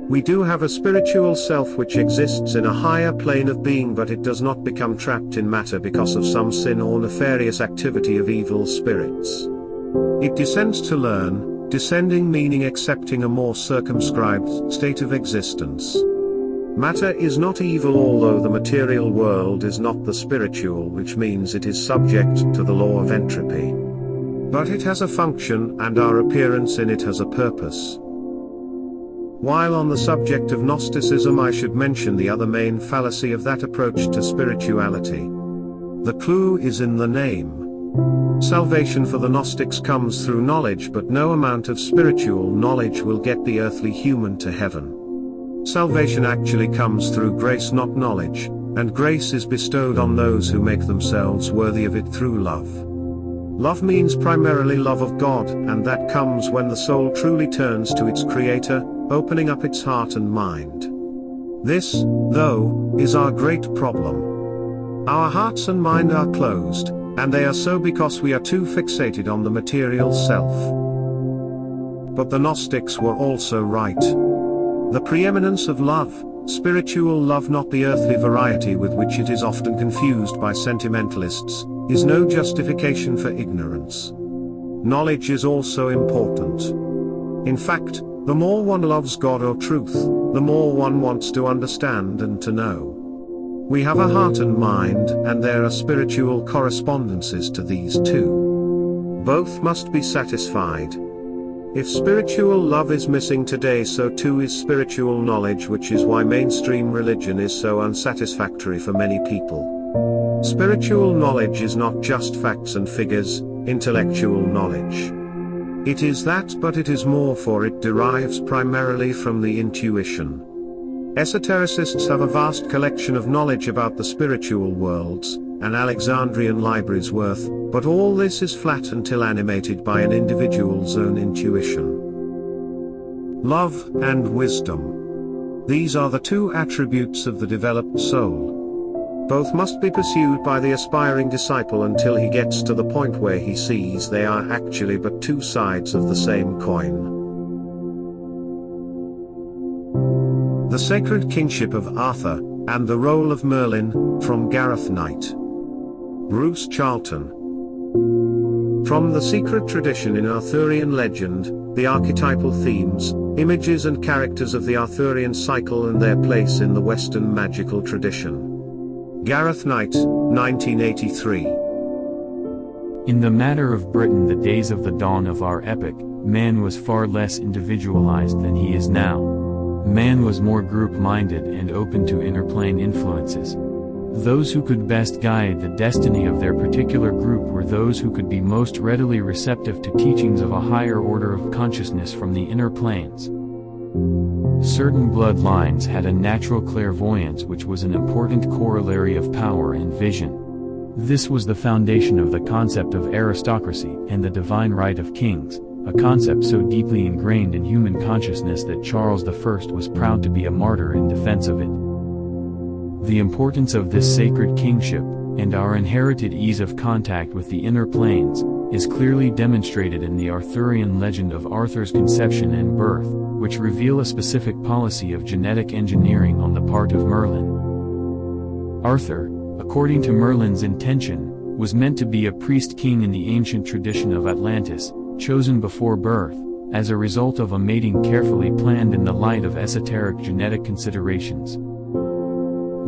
We do have a spiritual self which exists in a higher plane of being, but it does not become trapped in matter because of some sin or nefarious activity of evil spirits. It descends to learn, descending meaning accepting a more circumscribed state of existence. Matter is not evil, although the material world is not the spiritual, which means it is subject to the law of entropy. But it has a function, and our appearance in it has a purpose. While on the subject of Gnosticism, I should mention the other main fallacy of that approach to spirituality. The clue is in the name. Salvation for the Gnostics comes through knowledge, but no amount of spiritual knowledge will get the earthly human to heaven. Salvation actually comes through grace, not knowledge, and grace is bestowed on those who make themselves worthy of it through love. Love means primarily love of God, and that comes when the soul truly turns to its Creator, opening up its heart and mind. This, though, is our great problem. Our hearts and mind are closed, and they are so because we are too fixated on the material self. But the Gnostics were also right. The preeminence of love, spiritual love, not the earthly variety with which it is often confused by sentimentalists, is no justification for ignorance. Knowledge is also important. In fact, the more one loves God or truth, the more one wants to understand and to know. We have a heart and mind, and there are spiritual correspondences to these two. Both must be satisfied. If spiritual love is missing today, so too is spiritual knowledge, which is why mainstream religion is so unsatisfactory for many people. Spiritual knowledge is not just facts and figures, intellectual knowledge. It is that, but it is more, for it derives primarily from the intuition. Esotericists have a vast collection of knowledge about the spiritual worlds, an Alexandrian library's worth, but all this is flat until animated by an individual's own intuition. Love and wisdom. These are the two attributes of the developed soul. Both must be pursued by the aspiring disciple until he gets to the point where he sees they are actually but two sides of the same coin. The Sacred Kingship of Arthur, and the Role of Merlin, from Gareth Knight. Bruce Charlton. From the secret tradition in Arthurian legend, the archetypal themes, images and characters of the Arthurian cycle and their place in the Western magical tradition. Gareth Knight, 1983. In the matter of Britain, the days of the dawn of our epoch, man was far less individualized than he is now. Man was more group-minded and open to interplane influences. Those who could best guide the destiny of their particular group were those who could be most readily receptive to teachings of a higher order of consciousness from the inner planes. Certain bloodlines had a natural clairvoyance, which was an important corollary of power and vision. This was the foundation of the concept of aristocracy and the divine right of kings, a concept so deeply ingrained in human consciousness that Charles I was proud to be a martyr in defense of it. The importance of this sacred kingship, and our inherited ease of contact with the inner planes, is clearly demonstrated in the Arthurian legend of Arthur's conception and birth, which reveal a specific policy of genetic engineering on the part of Merlin. Arthur, according to Merlin's intention, was meant to be a priest-king in the ancient tradition of Atlantis, chosen before birth, as a result of a mating carefully planned in the light of esoteric genetic considerations.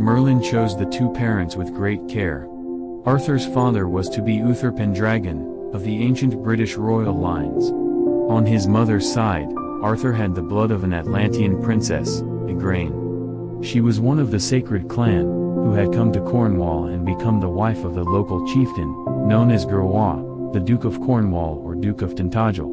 Merlin chose the two parents with great care. Arthur's father was to be Uther Pendragon, of the ancient British royal lines. On his mother's side, Arthur had the blood of an Atlantean princess, Igraine. She was one of the sacred clan, who had come to Cornwall and become the wife of the local chieftain, known as Gerwa, the Duke of Cornwall or Duke of Tintagel.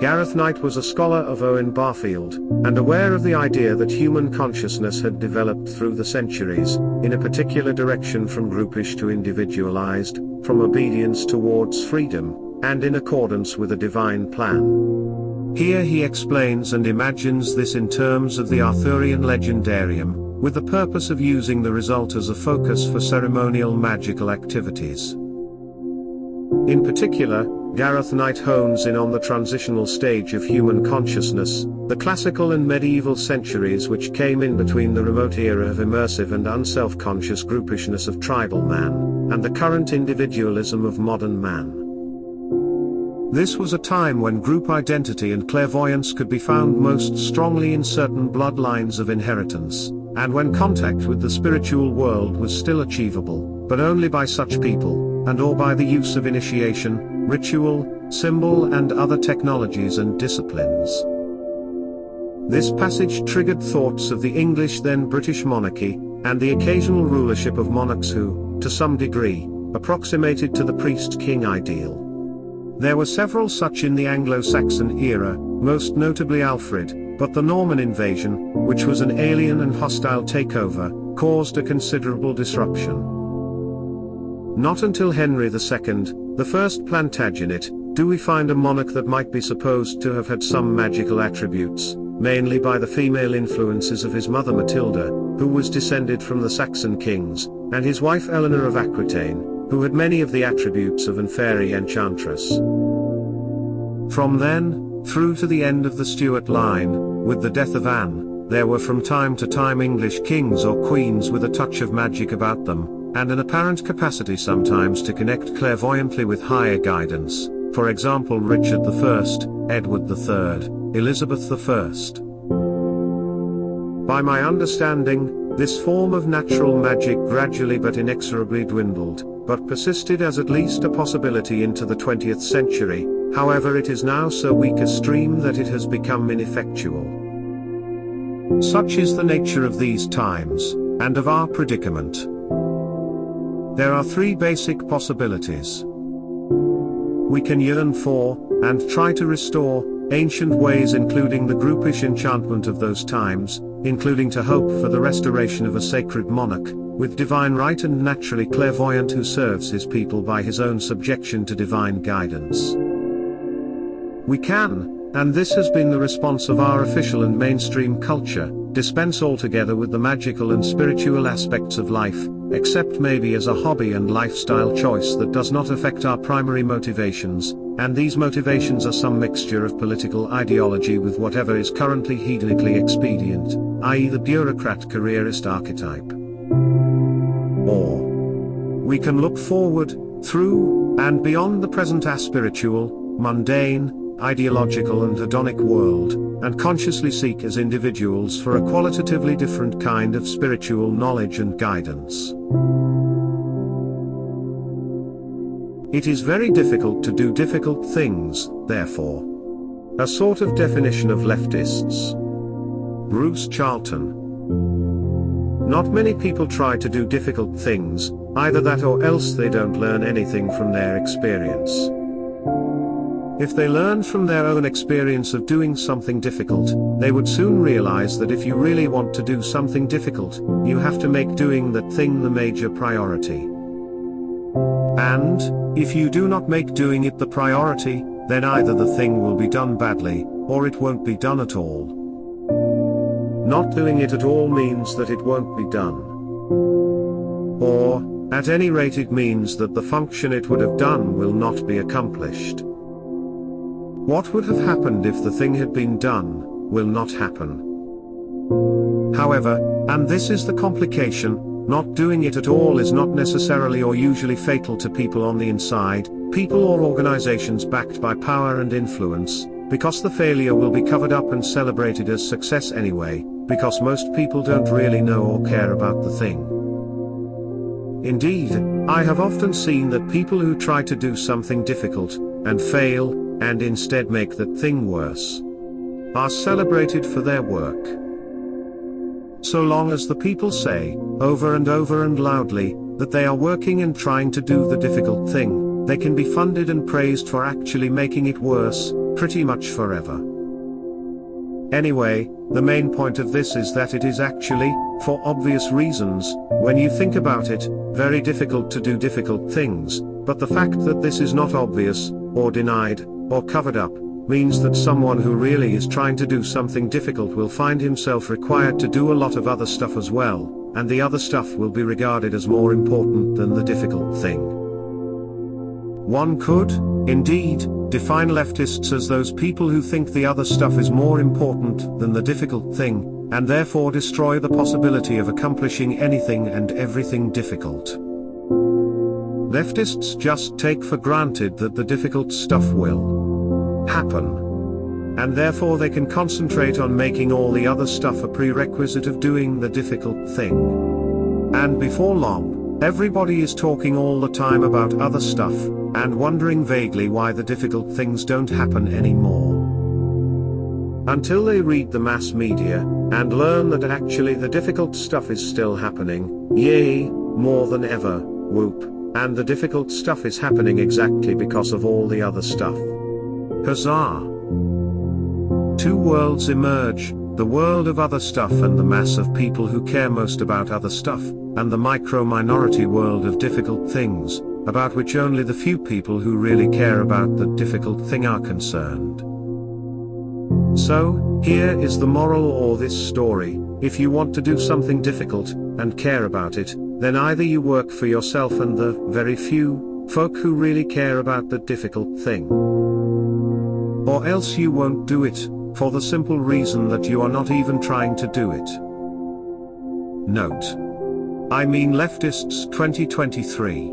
Gareth Knight was a scholar of Owen Barfield, and aware of the idea that human consciousness had developed through the centuries, in a particular direction from groupish to individualized, from obedience towards freedom, and in accordance with a divine plan. Here he explains and imagines this in terms of the Arthurian legendarium, with the purpose of using the result as a focus for ceremonial magical activities. In particular, Gareth Knight hones in on the transitional stage of human consciousness, the classical and medieval centuries which came in between the remote era of immersive and unself-conscious groupishness of tribal man, and the current individualism of modern man. This was a time when group identity and clairvoyance could be found most strongly in certain bloodlines of inheritance, and when contact with the spiritual world was still achievable, but only by such people, and or by the use of initiation, ritual, symbol and other technologies and disciplines. This passage triggered thoughts of the English then British monarchy, and the occasional rulership of monarchs who, to some degree, approximated to the priest-king ideal. There were several such in the Anglo-Saxon era, most notably Alfred, but the Norman invasion, which was an alien and hostile takeover, caused a considerable disruption. Not until Henry II, the first Plantagenet, do we find a monarch that might be supposed to have had some magical attributes, mainly by the female influences of his mother Matilda, who was descended from the Saxon kings, and his wife Eleanor of Aquitaine, who had many of the attributes of an fairy enchantress. From then, through to the end of the Stuart line, with the death of Anne, there were from time to time English kings or queens with a touch of magic about them, and an apparent capacity sometimes to connect clairvoyantly with higher guidance, for example Richard I, Edward III, Elizabeth I. By my understanding, this form of natural magic gradually but inexorably dwindled, but persisted as at least a possibility into the 20th century, however it is now so weak a stream that it has become ineffectual. Such is the nature of these times, and of our predicament. There are three basic possibilities. We can yearn for, and try to restore, ancient ways including the groupish enchantment of those times, including to hope for the restoration of a sacred monarch, with divine right and naturally clairvoyant who serves his people by his own subjection to divine guidance. We can, and this has been the response of our official and mainstream culture, dispense altogether with the magical and spiritual aspects of life, except maybe as a hobby and lifestyle choice that does not affect our primary motivations, and these motivations are some mixture of political ideology with whatever is currently hedonically expedient, i.e. the bureaucrat careerist archetype. Or we can look forward, through, and beyond the present aspiritual, mundane, ideological and hedonic world, and consciously seek as individuals for a qualitatively different kind of spiritual knowledge and guidance. It is very difficult to do difficult things, therefore. A sort of definition of leftists. Bruce Charlton. Not many people try to do difficult things, either that or else they don't learn anything from their experience. If they learned from their own experience of doing something difficult, they would soon realize that if you really want to do something difficult, you have to make doing that thing the major priority. And, if you do not make doing it the priority, then either the thing will be done badly, or it won't be done at all. Not doing it at all means that it won't be done. Or, at any rate it means that the function it would have done will not be accomplished. What would have happened if the thing had been done, will not happen. However, and this is the complication, not doing it at all is not necessarily or usually fatal to people on the inside, people or organizations backed by power and influence, because the failure will be covered up and celebrated as success anyway, because most people don't really know or care about the thing. Indeed, I have often seen that people who try to do something difficult, and fail, and instead make that thing worse, are celebrated for their work. So long as the people say, over and over and loudly, that they are working and trying to do the difficult thing, they can be funded and praised for actually making it worse, pretty much forever. Anyway, the main point of this is that it is actually, for obvious reasons, when you think about it, very difficult to do difficult things, but the fact that this is not obvious, or denied, or covered up, means that someone who really is trying to do something difficult will find himself required to do a lot of other stuff as well, and the other stuff will be regarded as more important than the difficult thing. One could, indeed, define leftists as those people who think the other stuff is more important than the difficult thing, and therefore destroy the possibility of accomplishing anything and everything difficult. Leftists just take for granted that the difficult stuff will happen, and therefore they can concentrate on making all the other stuff a prerequisite of doing the difficult thing. And before long, everybody is talking all the time about other stuff, and wondering vaguely why the difficult things don't happen anymore. Until they read the mass media, and learn that actually the difficult stuff is still happening, yay, more than ever, whoop, and the difficult stuff is happening exactly because of all the other stuff. Huzzah! Two worlds emerge, the world of other stuff and the mass of people who care most about other stuff, and the micro-minority world of difficult things, about which only the few people who really care about the difficult thing are concerned. So, here is the moral or this story: if you want to do something difficult, and care about it, then either you work for yourself and the very few folk who really care about the difficult thing, or else you won't do it, for the simple reason that you are not even trying to do it. Note: I mean Leftists 2023.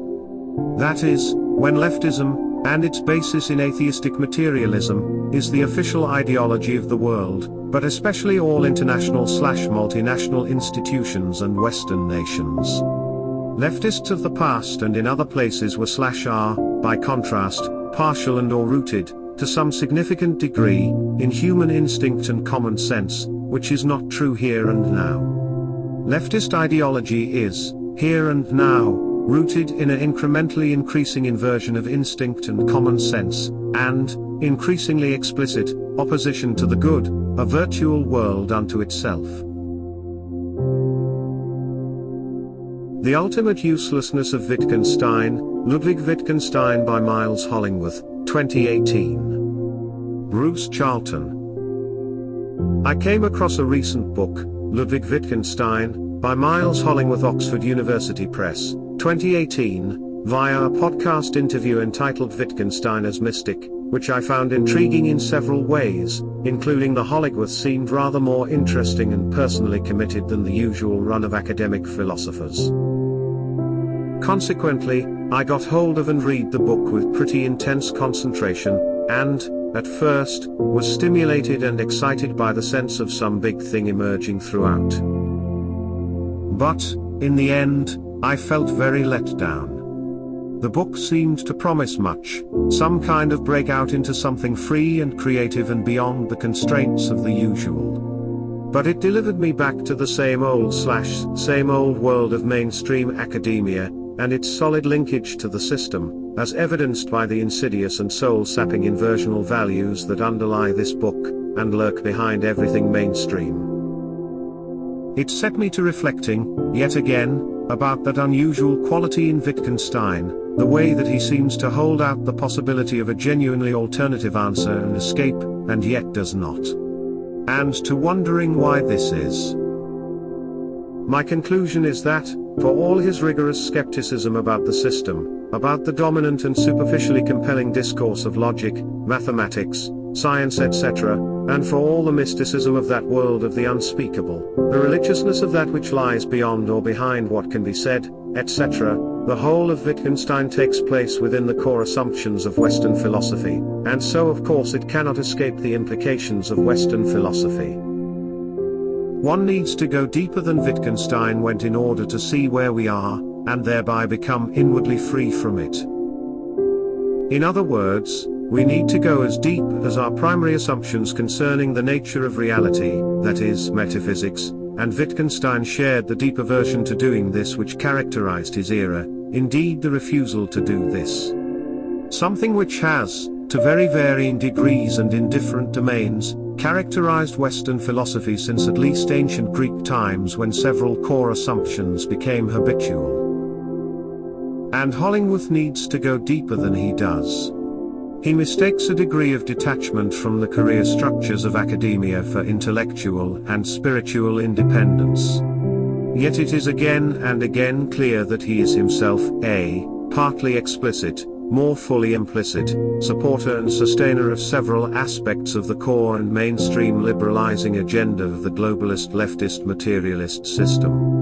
That is, when leftism, and its basis in atheistic materialism, is the official ideology of the world, but especially all international/multinational institutions and Western nations. Leftists of the past and in other places were/are, by contrast, partial and or rooted, to some significant degree, in human instinct and common sense, which is not true here and now. Leftist ideology is, here and now, rooted in an incrementally increasing inversion of instinct and common sense, and, increasingly explicit, opposition to the good, a virtual world unto itself. The Ultimate Uselessness of Wittgenstein, Ludwig Wittgenstein by Miles Hollingworth, 2018. Bruce Charlton. I came across a recent book, Ludwig Wittgenstein, by Miles Hollingworth, Oxford University Press, 2018, via a podcast interview entitled Wittgenstein as Mystic, which I found intriguing in several ways, including the Hollingworth seemed rather more interesting and personally committed than the usual run of academic philosophers. Consequently, I got hold of and read the book with pretty intense concentration, and, at first, was stimulated and excited by the sense of some big thing emerging throughout. But, in the end, I felt very let down. The book seemed to promise much, some kind of breakout into something free and creative and beyond the constraints of the usual. But it delivered me back to the same old world of mainstream academia, and its solid linkage to the system, as evidenced by the insidious and soul-sapping inversional values that underlie this book, and lurk behind everything mainstream. It set me to reflecting, yet again, about that unusual quality in Wittgenstein, the way that he seems to hold out the possibility of a genuinely alternative answer and escape, and yet does not. And to wondering why this is. My conclusion is that, for all his rigorous skepticism about the system, about the dominant and superficially compelling discourse of logic, mathematics, science etc., and for all the mysticism of that world of the unspeakable, the religiousness of that which lies beyond or behind what can be said, etc., the whole of Wittgenstein takes place within the core assumptions of Western philosophy, and so of course it cannot escape the implications of Western philosophy. One needs to go deeper than Wittgenstein went in order to see where we are, and thereby become inwardly free from it. In other words, we need to go as deep as our primary assumptions concerning the nature of reality, that is, metaphysics, and Wittgenstein shared the deep aversion to doing this which characterized his era, indeed the refusal to do this. Something which has, to very varying degrees and in different domains, characterized Western philosophy since at least ancient Greek times when several core assumptions became habitual. And Hollingworth needs to go deeper than he does. He mistakes a degree of detachment from the career structures of academia for intellectual and spiritual independence. Yet it is again and again clear that he is himself a, partly explicit, more fully implicit, supporter and sustainer of several aspects of the core and mainstream liberalizing agenda of the globalist leftist materialist system.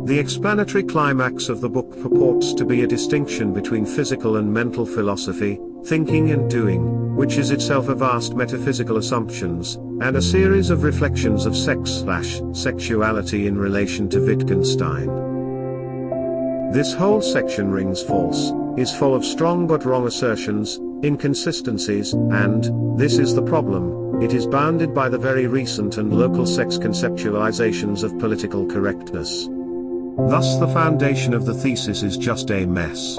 The explanatory climax of the book purports to be a distinction between physical and mental philosophy, thinking and doing, which is itself a vast metaphysical assumptions, and a series of reflections of sex/sexuality in relation to Wittgenstein. This whole section rings false, is full of strong but wrong assertions, inconsistencies, and, this is the problem, it is bounded by the very recent and local sex conceptualizations of political correctness. Thus the foundation of the thesis is just a mess.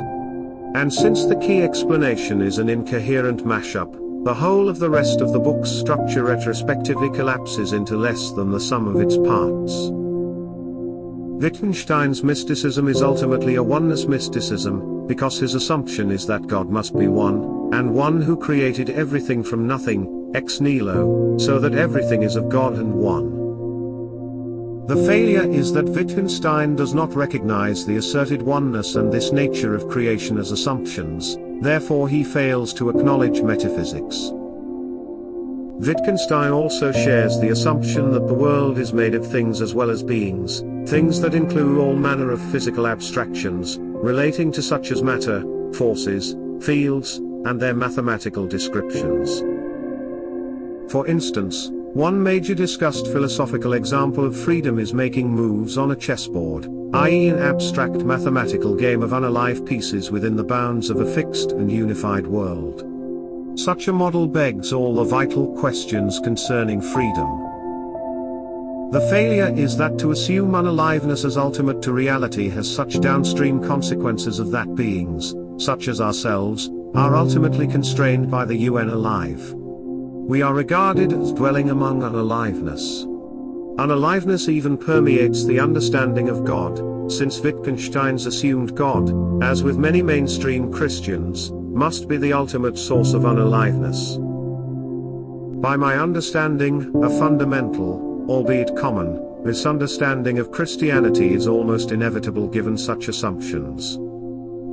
And since the key explanation is an incoherent mashup, the whole of the rest of the book's structure retrospectively collapses into less than the sum of its parts. Wittgenstein's mysticism is ultimately a oneness mysticism, because his assumption is that God must be one, and one who created everything from nothing, ex nihilo, so that everything is of God and one. The failure is that Wittgenstein does not recognize the asserted oneness and this nature of creation as assumptions, therefore he fails to acknowledge metaphysics. Wittgenstein also shares the assumption that the world is made of things as well as beings, things that include all manner of physical abstractions, relating to such as matter, forces, fields, and their mathematical descriptions. For instance, one major discussed philosophical example of freedom is making moves on a chessboard, i.e. an abstract mathematical game of unalive pieces within the bounds of a fixed and unified world. Such a model begs all the vital questions concerning freedom. The failure is that to assume unaliveness as ultimate to reality has such downstream consequences of that beings, such as ourselves, are ultimately constrained by the UN alive. We are regarded as dwelling among unaliveness. Unaliveness even permeates the understanding of God, since Wittgenstein's assumed God, as with many mainstream Christians, must be the ultimate source of unaliveness. By my understanding, a fundamental, albeit common, misunderstanding of Christianity is almost inevitable given such assumptions.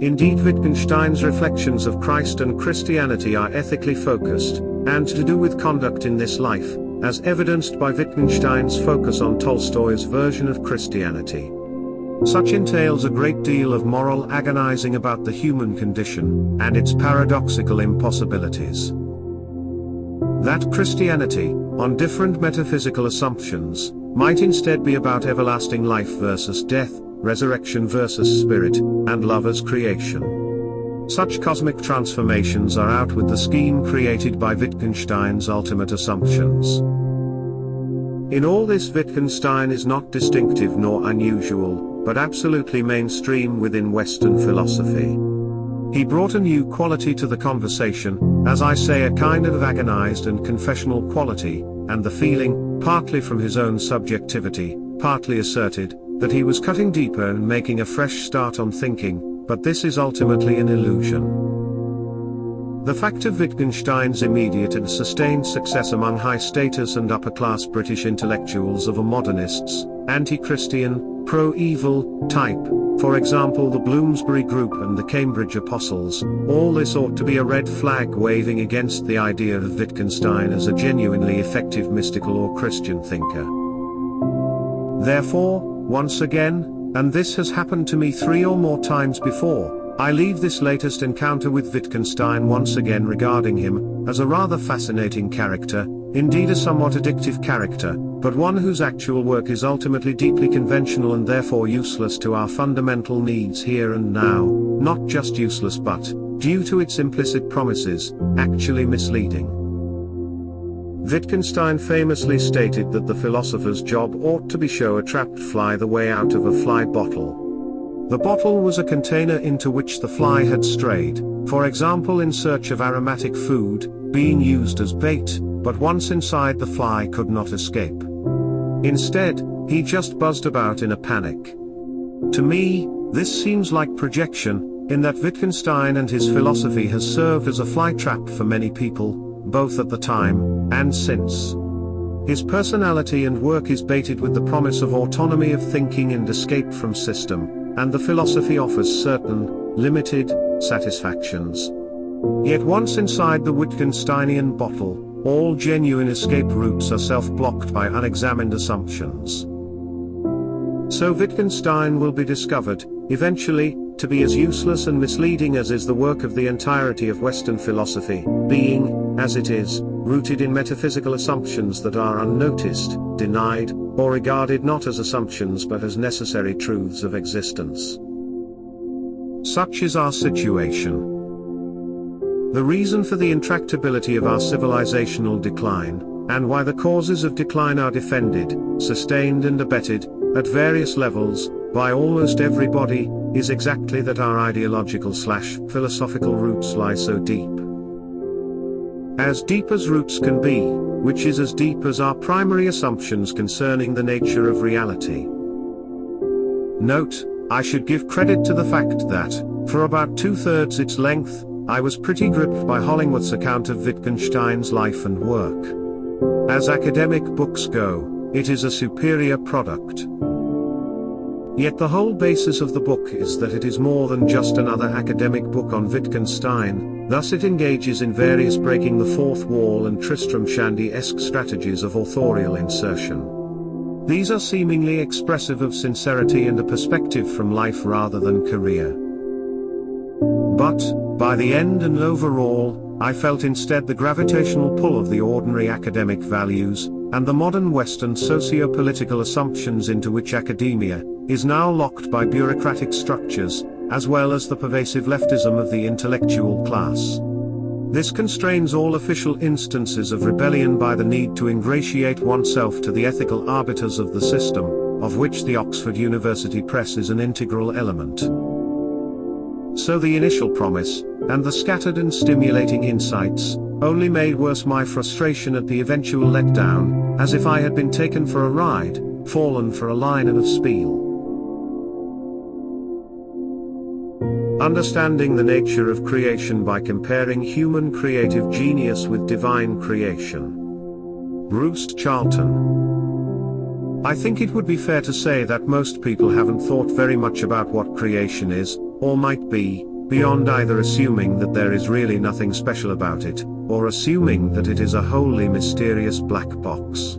Indeed, Wittgenstein's reflections of Christ and Christianity are ethically focused, and to do with conduct in this life, as evidenced by Wittgenstein's focus on Tolstoy's version of Christianity. Such entails a great deal of moral agonizing about the human condition, and its paradoxical impossibilities. That Christianity, on different metaphysical assumptions, might instead be about everlasting life versus death, resurrection versus spirit, and love as creation. Such cosmic transformations are out with the scheme created by Wittgenstein's ultimate assumptions. In all this, Wittgenstein is not distinctive nor unusual, but absolutely mainstream within Western philosophy. He brought a new quality to the conversation, as I say, a kind of agonized and confessional quality, and the feeling, partly from his own subjectivity, partly asserted, that he was cutting deeper and making a fresh start on thinking, but this is ultimately an illusion. The fact of Wittgenstein's immediate and sustained success among high-status and upper-class British intellectuals of a modernist's, anti-Christian, pro-evil type, for example the Bloomsbury Group and the Cambridge Apostles, all this ought to be a red flag waving against the idea of Wittgenstein as a genuinely effective mystical or Christian thinker. Therefore, once again, and this has happened to me 3 or more times before, I leave this latest encounter with Wittgenstein once again regarding him as a rather fascinating character, indeed a somewhat addictive character, but one whose actual work is ultimately deeply conventional and therefore useless to our fundamental needs here and now, not just useless but, due to its implicit promises, actually misleading. Wittgenstein famously stated that the philosopher's job ought to be show a trapped fly the way out of a fly bottle. The bottle was a container into which the fly had strayed, for example in search of aromatic food, being used as bait, but once inside the fly could not escape. Instead, he just buzzed about in a panic. To me, this seems like projection, in that Wittgenstein and his philosophy has served as a fly trap for many people, both at the time, and since. His personality and work is baited with the promise of autonomy of thinking and escape from system, and the philosophy offers certain, limited, satisfactions. Yet once inside the Wittgensteinian bottle, all genuine escape routes are self-blocked by unexamined assumptions. So Wittgenstein will be discovered, eventually, to be as useless and misleading as is the work of the entirety of Western philosophy, being, as it is, rooted in metaphysical assumptions that are unnoticed, denied, or regarded not as assumptions but as necessary truths of existence. Such is our situation. The reason for the intractability of our civilizational decline, and why the causes of decline are defended, sustained and abetted, at various levels, by almost everybody, is exactly that our ideological/philosophical roots lie so deep. As deep as roots can be, which is as deep as our primary assumptions concerning the nature of reality. Note, I should give credit to the fact that, for about 2/3 its length, I was pretty gripped by Hollingworth's account of Wittgenstein's life and work. As academic books go, it is a superior product. Yet the whole basis of the book is that it is more than just another academic book on Wittgenstein, thus it engages in various breaking the fourth wall and Tristram Shandy-esque strategies of authorial insertion. These are seemingly expressive of sincerity and a perspective from life rather than career. But, by the end and overall, I felt instead the gravitational pull of the ordinary academic values, and the modern Western socio-political assumptions into which academia is now locked by bureaucratic structures, as well as the pervasive leftism of the intellectual class. This constrains all official instances of rebellion by the need to ingratiate oneself to the ethical arbiters of the system, of which the Oxford University Press is an integral element. So the initial promise, and the scattered and stimulating insights, only made worse my frustration at the eventual letdown, as if I had been taken for a ride, fallen for a line of spiel. Understanding the nature of creation by comparing human creative genius with divine creation. Charlton. I think it would be fair to say that most people haven't thought very much about what creation is, or might be, beyond either assuming that there is really nothing special about it, or assuming that it is a wholly mysterious black box.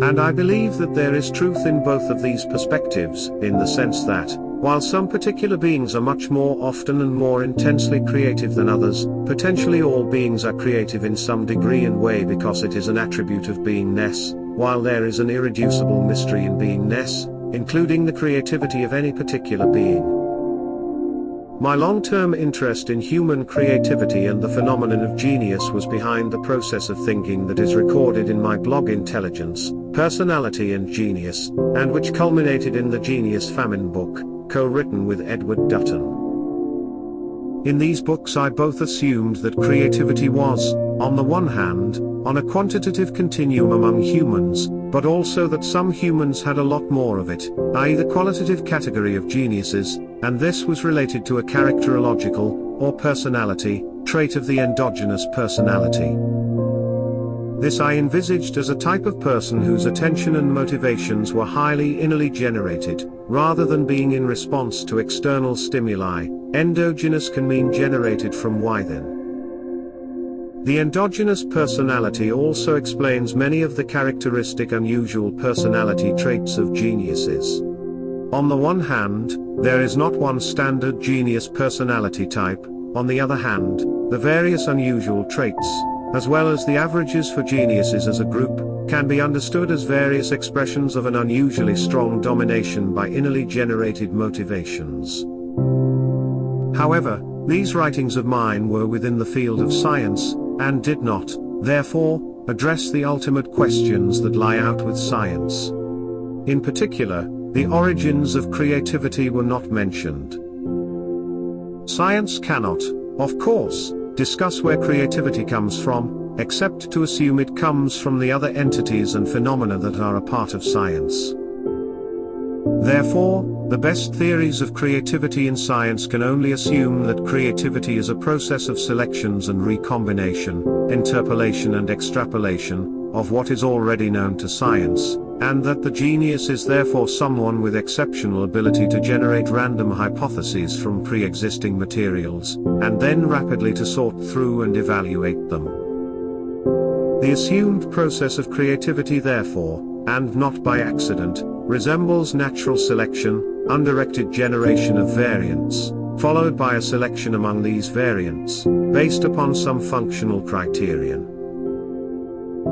And I believe that there is truth in both of these perspectives, in the sense that, while some particular beings are much more often and more intensely creative than others, potentially all beings are creative in some degree and way because it is an attribute of beingness, while there is an irreducible mystery in beingness, including the creativity of any particular being. My long-term interest in human creativity and the phenomenon of genius was behind the process of thinking that is recorded in my blog Intelligence, Personality and Genius, and which culminated in the Genius Famine book, co-written with Edward Dutton. In these books I both assumed that creativity was, on the one hand, on a quantitative continuum among humans, but also that some humans had a lot more of it, i.e. the qualitative category of geniuses, and this was related to a characterological, or personality, trait of the endogenous personality. This I envisaged as a type of person whose attention and motivations were highly innerly generated, rather than being in response to external stimuli. Endogenous can mean generated from within. The endogenous personality also explains many of the characteristic unusual personality traits of geniuses. On the one hand, there is not one standard genius personality type; on the other hand, the various unusual traits, as well as the averages for geniuses as a group, can be understood as various expressions of an unusually strong domination by innerly generated motivations. However, these writings of mine were within the field of science, and did not, therefore, address the ultimate questions that lie out with science. In particular, the origins of creativity were not mentioned. Science cannot, of course, discuss where creativity comes from, except to assume it comes from the other entities and phenomena that are a part of science. Therefore, the best theories of creativity in science can only assume that creativity is a process of selections and recombination, interpolation and extrapolation, of what is already known to science, and that the genius is therefore someone with exceptional ability to generate random hypotheses from pre-existing materials, and then rapidly to sort through and evaluate them. The assumed process of creativity therefore, and not by accident, resembles natural selection, undirected generation of variants, followed by a selection among these variants, based upon some functional criterion.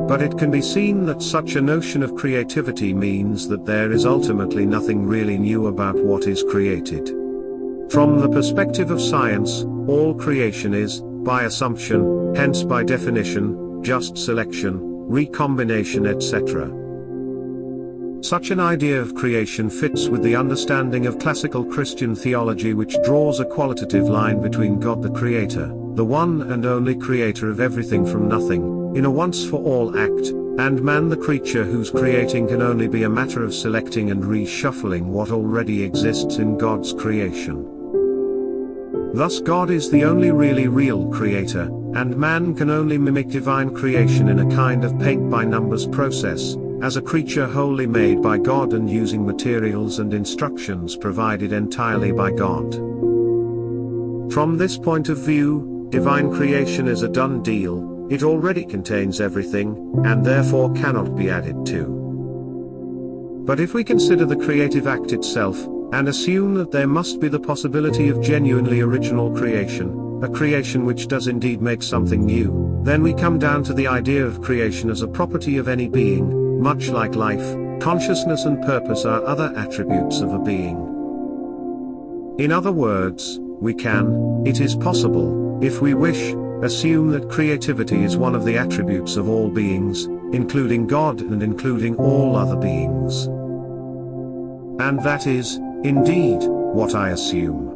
But it can be seen that such a notion of creativity means that there is ultimately nothing really new about what is created. From the perspective of science, all creation is, by assumption, hence by definition, just selection, recombination etc. Such an idea of creation fits with the understanding of classical Christian theology, which draws a qualitative line between God the Creator, the one and only creator of everything from nothing, in a once-for-all act, and man the creature whose creating can only be a matter of selecting and reshuffling what already exists in God's creation. Thus God is the only really real creator, and man can only mimic divine creation in a kind of paint-by-numbers process, as a creature wholly made by God and using materials and instructions provided entirely by God. From this point of view, divine creation is a done deal. It already contains everything, and therefore cannot be added to. But if we consider the creative act itself, and assume that there must be the possibility of genuinely original creation, a creation which does indeed make something new, then we come down to the idea of creation as a property of any being, much like life, consciousness and purpose are other attributes of a being. In other words, we can, it is possible, if we wish, assume that creativity is one of the attributes of all beings, including God and including all other beings. And that is, indeed, what I assume.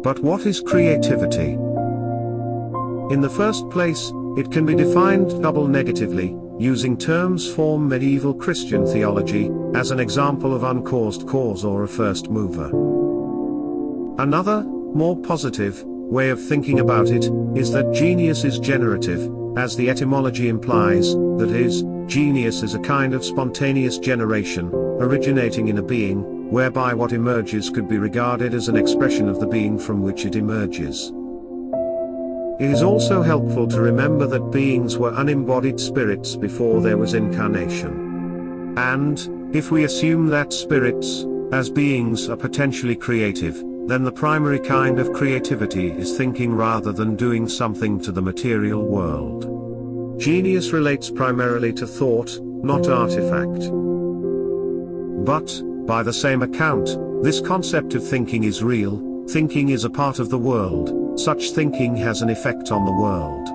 But what is creativity? In the first place, it can be defined double negatively, using terms from medieval Christian theology, as an example of uncaused cause or a first mover. Another, more positive, way of thinking about it, is that genius is generative, as the etymology implies, that is, genius is a kind of spontaneous generation, originating in a being, whereby what emerges could be regarded as an expression of the being from which it emerges. It is also helpful to remember that beings were unembodied spirits before there was incarnation. And, if we assume that spirits, as beings, are potentially creative, then the primary kind of creativity is thinking rather than doing something to the material world. Genius relates primarily to thought, not artifact. But, by the same account, this concept of thinking is real. Thinking is a part of the world, such thinking has an effect on the world.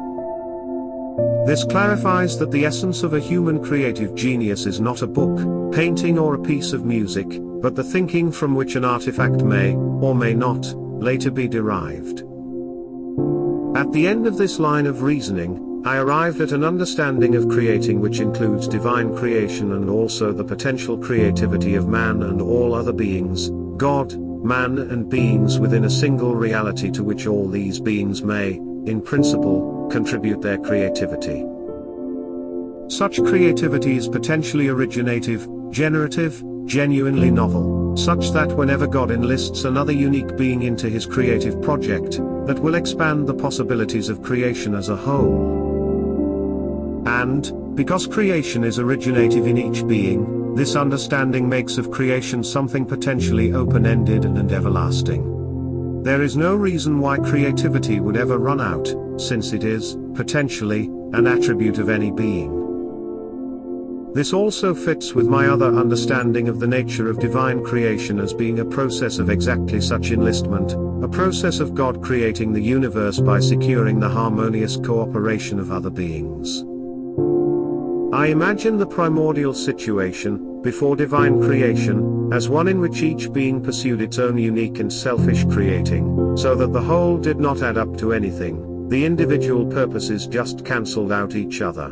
This clarifies that the essence of a human creative genius is not a book, painting or a piece of music, but the thinking from which an artifact may, or may not, later be derived. At the end of this line of reasoning, I arrived at an understanding of creating which includes divine creation and also the potential creativity of man and all other beings, God, man and beings within a single reality to which all these beings may, in principle, contribute their creativity. Such creativity is potentially originative, generative, genuinely novel, such that whenever God enlists another unique being into his creative project, that will expand the possibilities of creation as a whole. And, because creation is originative in each being, this understanding makes of creation something potentially open-ended and everlasting. There is no reason why creativity would ever run out, since it is, potentially, an attribute of any being. This also fits with my other understanding of the nature of divine creation as being a process of exactly such enlistment, a process of God creating the universe by securing the harmonious cooperation of other beings. I imagine the primordial situation, before divine creation, as one in which each being pursued its own unique and selfish creating, so that the whole did not add up to anything, the individual purposes just cancelled out each other.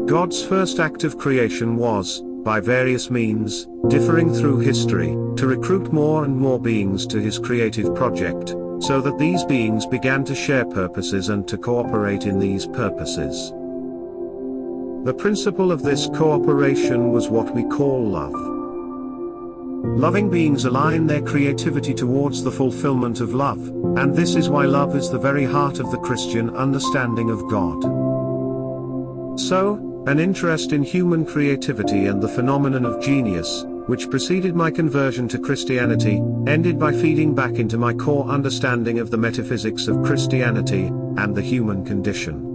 God's first act of creation was, by various means, differing through history, to recruit more and more beings to his creative project, so that these beings began to share purposes and to cooperate in these purposes. The principle of this cooperation was what we call love. Loving beings align their creativity towards the fulfillment of love, and this is why love is the very heart of the Christian understanding of God. So, an interest in human creativity and the phenomenon of genius, which preceded my conversion to Christianity, ended by feeding back into my core understanding of the metaphysics of Christianity, and the human condition.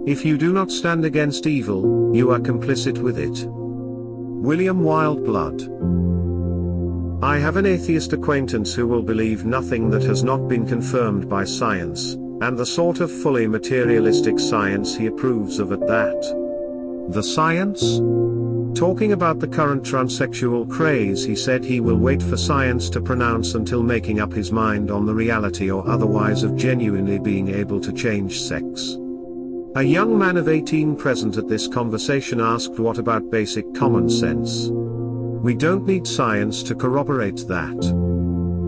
If you do not stand against evil, you are complicit with it. William Wildblood. I have an atheist acquaintance who will believe nothing that has not been confirmed by science, and the sort of fully materialistic science he approves of at that. The science? Talking about the current transsexual craze, he said he will wait for science to pronounce until making up his mind on the reality or otherwise of genuinely being able to change sex. A young man of 18 present at this conversation asked, what about basic common sense? We don't need science to corroborate that.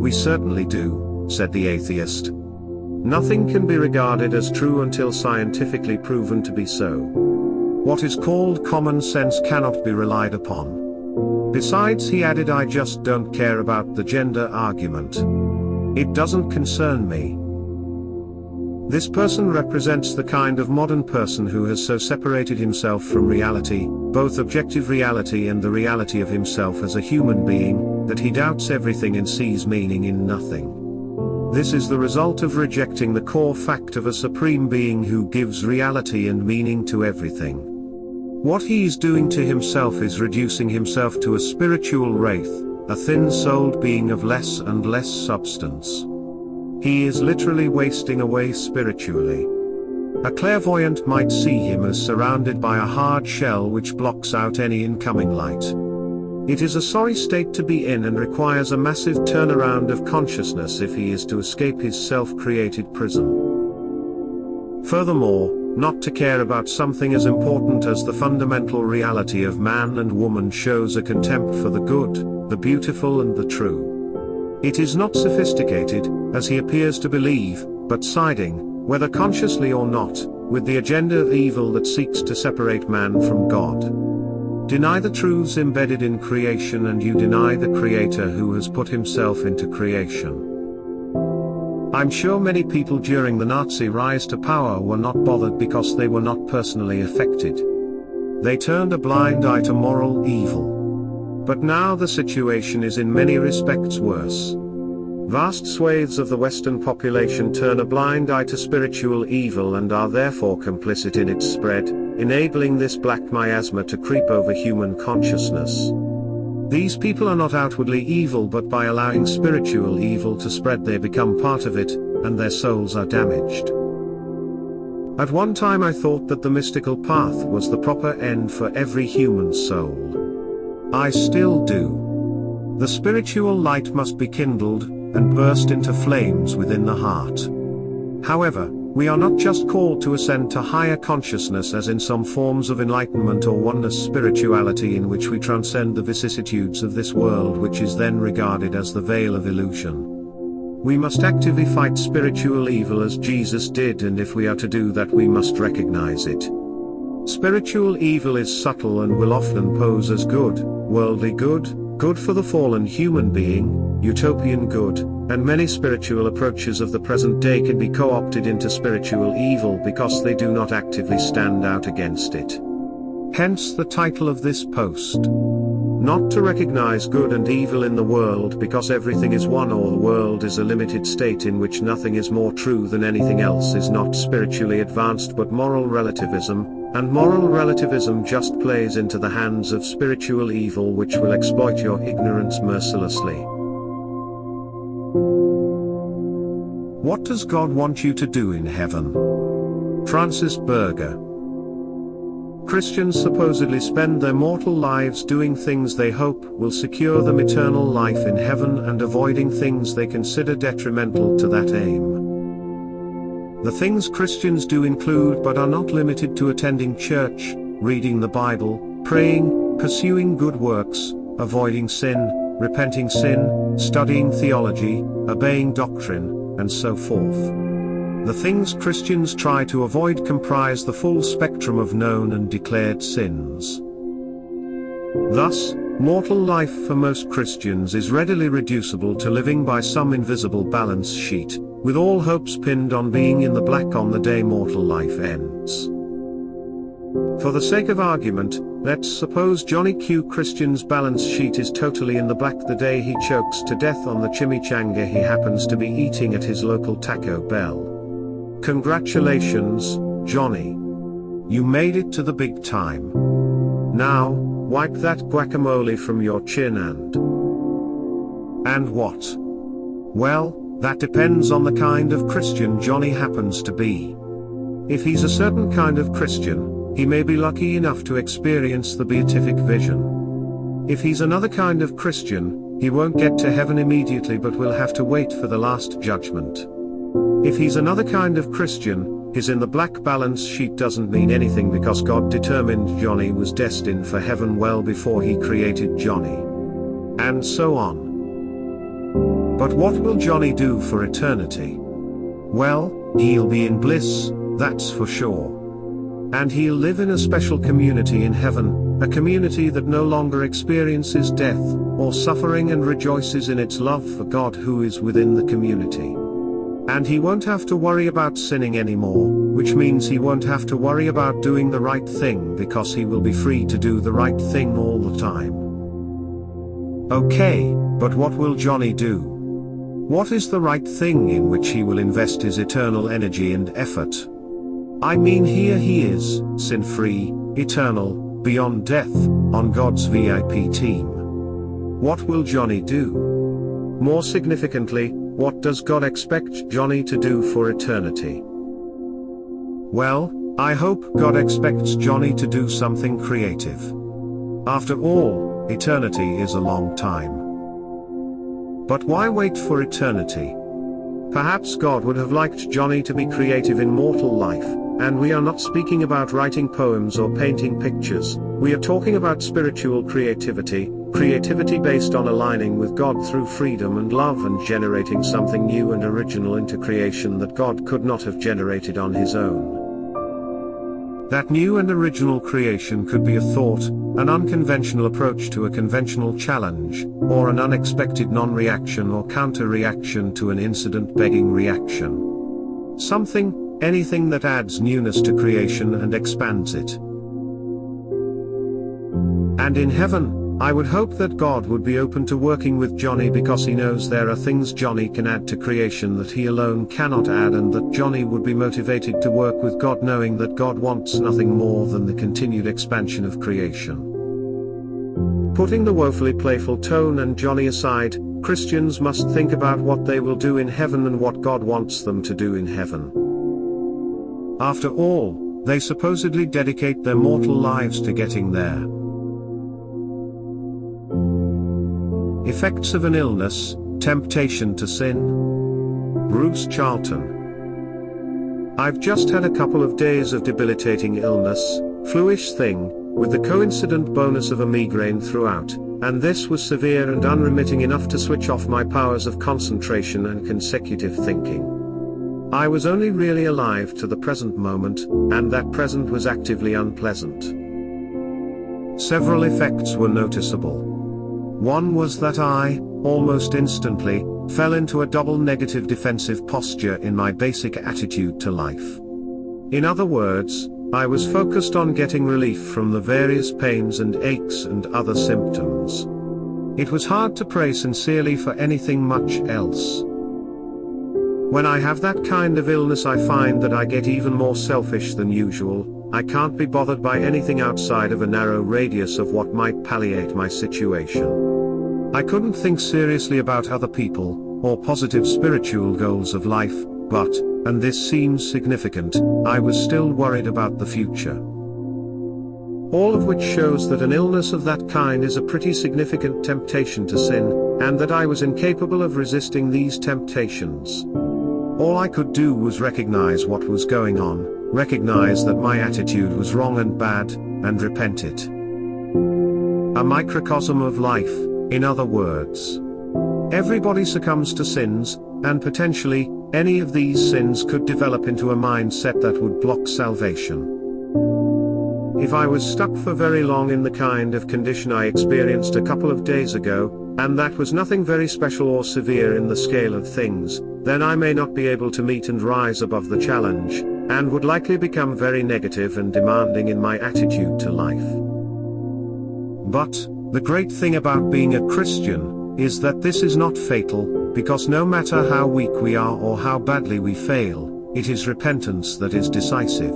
We certainly do, said the atheist. Nothing can be regarded as true until scientifically proven to be so. What is called common sense cannot be relied upon. Besides, he added, I just don't care about the gender argument. It doesn't concern me. This person represents the kind of modern person who has so separated himself from reality, both objective reality and the reality of himself as a human being, that he doubts everything and sees meaning in nothing. This is the result of rejecting the core fact of a supreme being who gives reality and meaning to everything. What he is doing to himself is reducing himself to a spiritual wraith, a thin-souled being of less and less substance. He is literally wasting away spiritually. A clairvoyant might see him as surrounded by a hard shell which blocks out any incoming light. It is a sorry state to be in and requires a massive turnaround of consciousness if he is to escape his self-created prison. Furthermore, not to care about something as important as the fundamental reality of man and woman shows a contempt for the good, the beautiful and the true. It is not sophisticated, as he appears to believe, but siding, whether consciously or not, with the agenda of evil that seeks to separate man from God. Deny the truths embedded in creation and you deny the Creator who has put himself into creation. I'm sure many people during the Nazi rise to power were not bothered because they were not personally affected. They turned a blind eye to moral evil. But now the situation is in many respects worse. Vast swathes of the Western population turn a blind eye to spiritual evil and are therefore complicit in its spread, enabling this black miasma to creep over human consciousness. These people are not outwardly evil, but by allowing spiritual evil to spread they become part of it, and their souls are damaged. At one time I thought that the mystical path was the proper end for every human soul. I still do. The spiritual light must be kindled, and burst into flames within the heart. However, we are not just called to ascend to higher consciousness as in some forms of enlightenment or oneness spirituality in which we transcend the vicissitudes of this world, which is then regarded as the veil of illusion. We must actively fight spiritual evil as Jesus did, and if we are to do that we must recognize it. Spiritual evil is subtle and will often pose as good, worldly good, good for the fallen human being, utopian good, and many spiritual approaches of the present day can be co-opted into spiritual evil because they do not actively stand out against it. Hence the title of this post. Not to recognize good and evil in the world because everything is one, or the world is a limited state in which nothing is more true than anything else, is not spiritually advanced but moral relativism, and moral relativism just plays into the hands of spiritual evil which will exploit your ignorance mercilessly. What does God want you to do in heaven? Francis Berger. Christians supposedly spend their mortal lives doing things they hope will secure them eternal life in heaven and avoiding things they consider detrimental to that aim. The things Christians do include but are not limited to attending church, reading the Bible, praying, pursuing good works, avoiding sin, repenting sin, studying theology, obeying doctrine, and so forth. The things Christians try to avoid comprise the full spectrum of known and declared sins. Thus, mortal life for most Christians is readily reducible to living by some invisible balance sheet, with all hopes pinned on being in the black on the day mortal life ends. For the sake of argument, let's suppose Johnny Q. Christian's balance sheet is totally in the black the day he chokes to death on the chimichanga he happens to be eating at his local Taco Bell. Congratulations, Johnny. You made it to the big time. Now, wipe that guacamole from your chin and what? Well, that depends on the kind of Christian Johnny happens to be. If he's a certain kind of Christian, he may be lucky enough to experience the beatific vision. If he's another kind of Christian, he won't get to heaven immediately but will have to wait for the last judgment. If he's another kind of Christian, his in the black balance sheet doesn't mean anything because God determined Johnny was destined for heaven well before he created Johnny. And so on. But what will Johnny do for eternity? Well, he'll be in bliss, that's for sure. And he'll live in a special community in heaven, a community that no longer experiences death, or suffering and rejoices in its love for God who is within the community. And he won't have to worry about sinning anymore, which means he won't have to worry about doing the right thing because he will be free to do the right thing all the time. Okay, but what will Johnny do? What is the right thing in which he will invest his eternal energy and effort? I mean, here he is, sin-free, eternal, beyond death, on God's VIP team. What will Johnny do? More significantly, what does God expect Johnny to do for eternity? Well, I hope God expects Johnny to do something creative. After all, eternity is a long time. But why wait for eternity? Perhaps God would have liked Johnny to be creative in mortal life, and we are not speaking about writing poems or painting pictures, we are talking about spiritual creativity, creativity based on aligning with God through freedom and love and generating something new and original into creation that God could not have generated on his own. That new and original creation could be a thought, an unconventional approach to a conventional challenge, or an unexpected non-reaction or counter-reaction to an incident-begging reaction. Something, anything that adds newness to creation and expands it. And in heaven, I would hope that God would be open to working with Johnny, because he knows there are things Johnny can add to creation that he alone cannot add, and that Johnny would be motivated to work with God, knowing that God wants nothing more than the continued expansion of creation. Putting the woefully playful tone and Johnny aside, Christians must think about what they will do in heaven and what God wants them to do in heaven. After all, they supposedly dedicate their mortal lives to getting there. Effects of an illness, temptation to sin. Bruce Charlton. I've just had a couple of days of debilitating illness, flu-ish thing, with the coincident bonus of a migraine throughout, and this was severe and unremitting enough to switch off my powers of concentration and consecutive thinking. I was only really alive to the present moment, and that present was actively unpleasant. Several effects were noticeable. One was that I, almost instantly, fell into a double negative defensive posture in my basic attitude to life. In other words, I was focused on getting relief from the various pains and aches and other symptoms. It was hard to pray sincerely for anything much else. When I have that kind of illness, I find that I get even more selfish than usual. I can't be bothered by anything outside of a narrow radius of what might palliate my situation. I couldn't think seriously about other people, or positive spiritual goals of life, but, and this seems significant, I was still worried about the future. All of which shows that an illness of that kind is a pretty significant temptation to sin, and that I was incapable of resisting these temptations. All I could do was recognize what was going on, recognize that my attitude was wrong and bad, and repent it. A microcosm of life, in other words. Everybody succumbs to sins, and potentially, any of these sins could develop into a mindset that would block salvation. If I was stuck for very long in the kind of condition I experienced a couple of days ago, and that was nothing very special or severe in the scale of things, then I may not be able to meet and rise above the challenge, and would likely become very negative and demanding in my attitude to life. But, the great thing about being a Christian, is that this is not fatal, because no matter how weak we are or how badly we fail, it is repentance that is decisive.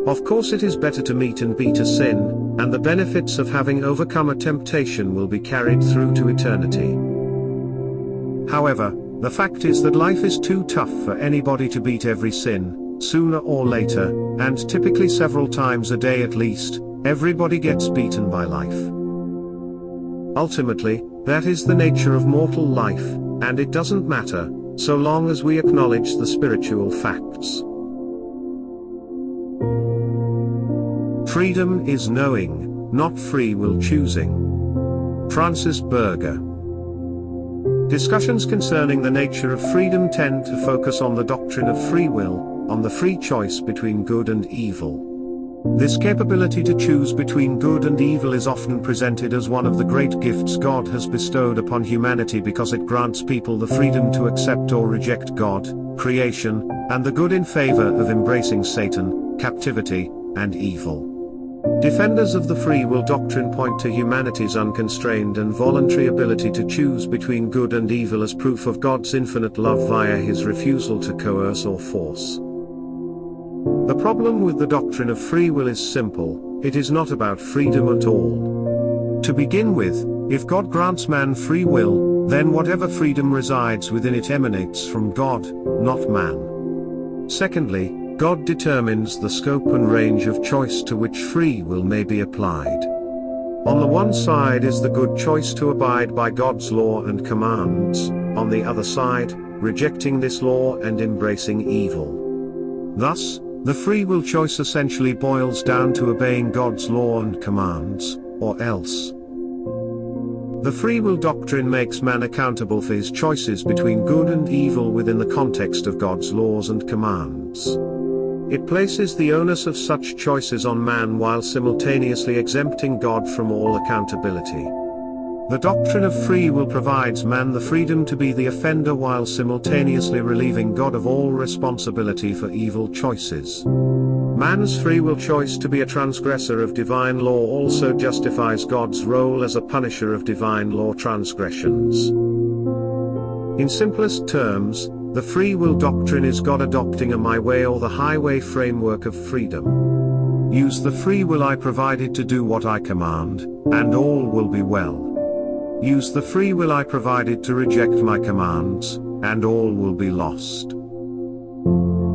Of course, it is better to meet and beat a sin, and the benefits of having overcome a temptation will be carried through to eternity. However, the fact is that life is too tough for anybody to beat every sin, sooner or later, and typically several times a day at least. Everybody gets beaten by life. Ultimately, that is the nature of mortal life, and it doesn't matter, so long as we acknowledge the spiritual facts. Freedom is knowing, not free will choosing. Francis Berger. Discussions concerning the nature of freedom tend to focus on the doctrine of free will, on the free choice between good and evil. This capability to choose between good and evil is often presented as one of the great gifts God has bestowed upon humanity, because it grants people the freedom to accept or reject God, creation, and the good in favor of embracing Satan, captivity, and evil. Defenders of the free will doctrine point to humanity's unconstrained and voluntary ability to choose between good and evil as proof of God's infinite love via his refusal to coerce or force. The problem with the doctrine of free will is simple: it is not about freedom at all. To begin with, if God grants man free will, then whatever freedom resides within it emanates from God, not man. Secondly, God determines the scope and range of choice to which free will may be applied. On the one side is the good choice to abide by God's law and commands, on the other side, rejecting this law and embracing evil. Thus, the free will choice essentially boils down to obeying God's law and commands, or else. The free will doctrine makes man accountable for his choices between good and evil within the context of God's laws and commands. It places the onus of such choices on man while simultaneously exempting God from all accountability. The doctrine of free will provides man the freedom to be the offender while simultaneously relieving God of all responsibility for evil choices. Man's free will choice to be a transgressor of divine law also justifies God's role as a punisher of divine law transgressions. In simplest terms, the free will doctrine is God adopting a my way or the highway framework of freedom. Use the free will I provided to do what I command, and all will be well. Use the free will I provided to reject my commands, and all will be lost.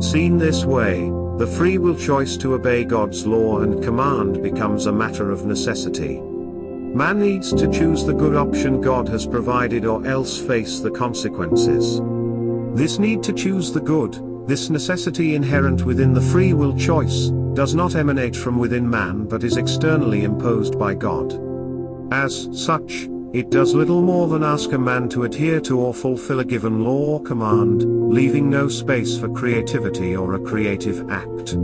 Seen this way, the free will choice to obey God's law and command becomes a matter of necessity. Man needs to choose the good option God has provided or else face the consequences. This need to choose the good, this necessity inherent within the free will choice, does not emanate from within man but is externally imposed by God. As such, it does little more than ask a man to adhere to or fulfill a given law or command, leaving no space for creativity or a creative act.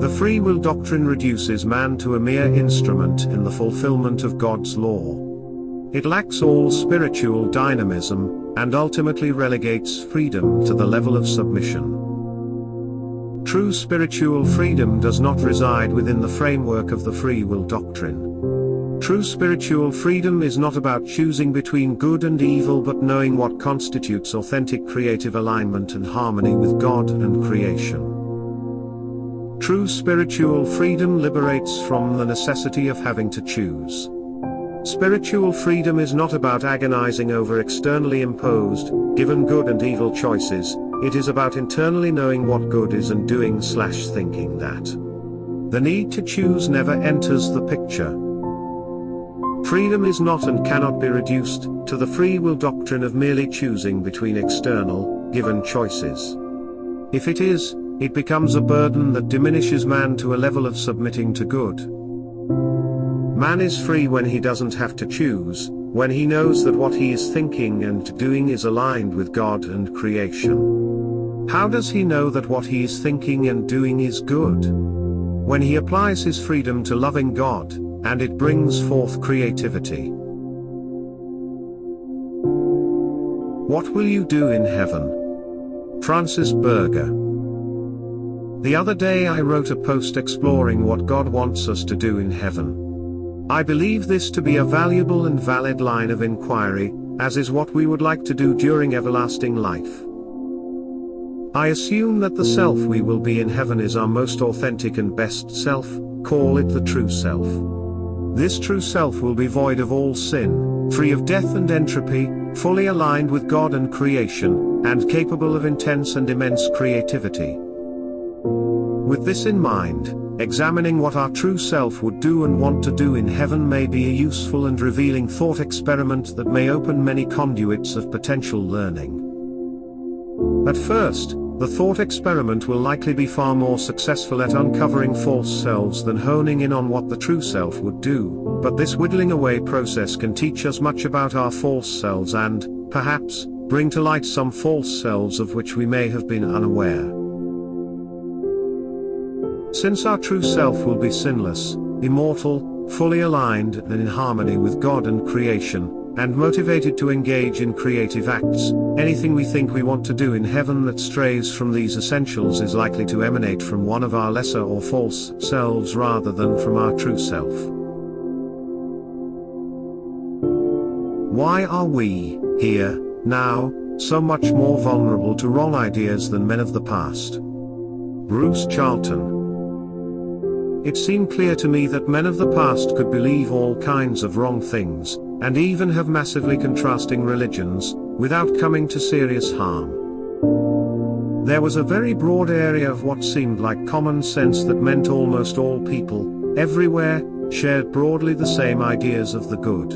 The free will doctrine reduces man to a mere instrument in the fulfillment of God's law. It lacks all spiritual dynamism, and ultimately relegates freedom to the level of submission. True spiritual freedom does not reside within the framework of the free will doctrine. True spiritual freedom is not about choosing between good and evil but knowing what constitutes authentic creative alignment and harmony with God and creation. True spiritual freedom liberates from the necessity of having to choose. Spiritual freedom is not about agonizing over externally imposed, given good and evil choices, it is about internally knowing what good is and doing/thinking that. The need to choose never enters the picture. Freedom is not and cannot be reduced to the free will doctrine of merely choosing between external, given choices. If it is, it becomes a burden that diminishes man to a level of submitting to good. Man is free when he doesn't have to choose, when he knows that what he is thinking and doing is aligned with God and creation. How does he know that what he is thinking and doing is good? When he applies his freedom to loving God, and it brings forth creativity. What will you do in heaven? Francis Berger. The other day I wrote a post exploring what God wants us to do in heaven. I believe this to be a valuable and valid line of inquiry, as is what we would like to do during everlasting life. I assume that the self we will be in heaven is our most authentic and best self, call it the true self. This true self will be void of all sin, free of death and entropy, fully aligned with God and creation, and capable of intense and immense creativity. With this in mind, examining what our true self would do and want to do in heaven may be a useful and revealing thought experiment that may open many conduits of potential learning. At first, the thought experiment will likely be far more successful at uncovering false selves than honing in on what the true self would do, but this whittling away process can teach us much about our false selves and, perhaps, bring to light some false selves of which we may have been unaware. Since our true self will be sinless, immortal, fully aligned and in harmony with God and creation, and motivated to engage in creative acts, anything we think we want to do in heaven that strays from these essentials is likely to emanate from one of our lesser or false selves rather than from our true self. Why are we, here, now, so much more vulnerable to wrong ideas than men of the past? Bruce Charlton. It seemed clear to me that men of the past could believe all kinds of wrong things, and even have massively contrasting religions, without coming to serious harm. There was a very broad area of what seemed like common sense that meant almost all people, everywhere, shared broadly the same ideas of the good.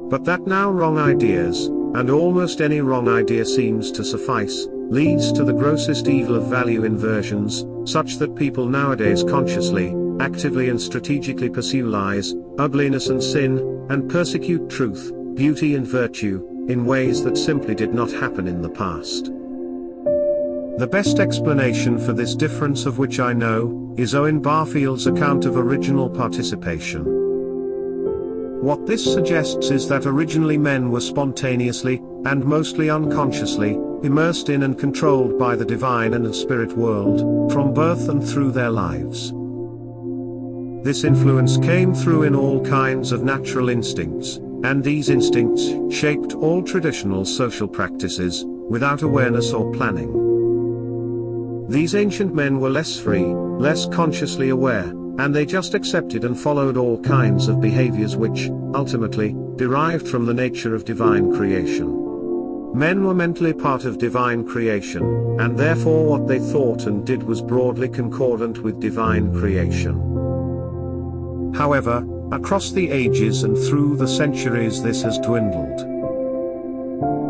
But that now wrong ideas, and almost any wrong idea seems to suffice, leads to the grossest evil of value inversions, such that people nowadays consciously, actively and strategically pursue lies, ugliness and sin, and persecute truth, beauty and virtue, in ways that simply did not happen in the past. The best explanation for this difference of which I know, is Owen Barfield's account of original participation. What this suggests is that originally men were spontaneously, and mostly unconsciously, immersed in and controlled by the divine and spirit world, from birth and through their lives. This influence came through in all kinds of natural instincts, and these instincts shaped all traditional social practices, without awareness or planning. These ancient men were less free, less consciously aware, and they just accepted and followed all kinds of behaviors which, ultimately, derived from the nature of divine creation. Men were mentally part of divine creation, and therefore what they thought and did was broadly concordant with divine creation. However, across the ages and through the centuries this has dwindled.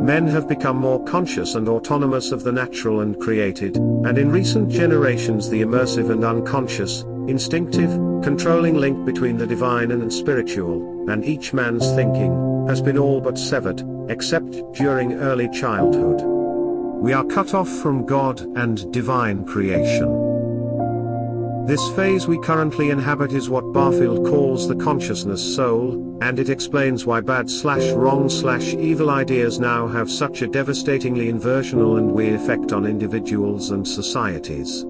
Men have become more conscious and autonomous of the natural and created, and in recent generations the immersive and unconscious, instinctive, controlling link between the divine and spiritual, and each man's thinking, has been all but severed, except during early childhood. We are cut off from God and divine creation. This phase we currently inhabit is what Barfield calls the consciousness soul, and it explains why bad/wrong/evil ideas now have such a devastatingly inversional and weird effect on individuals and societies.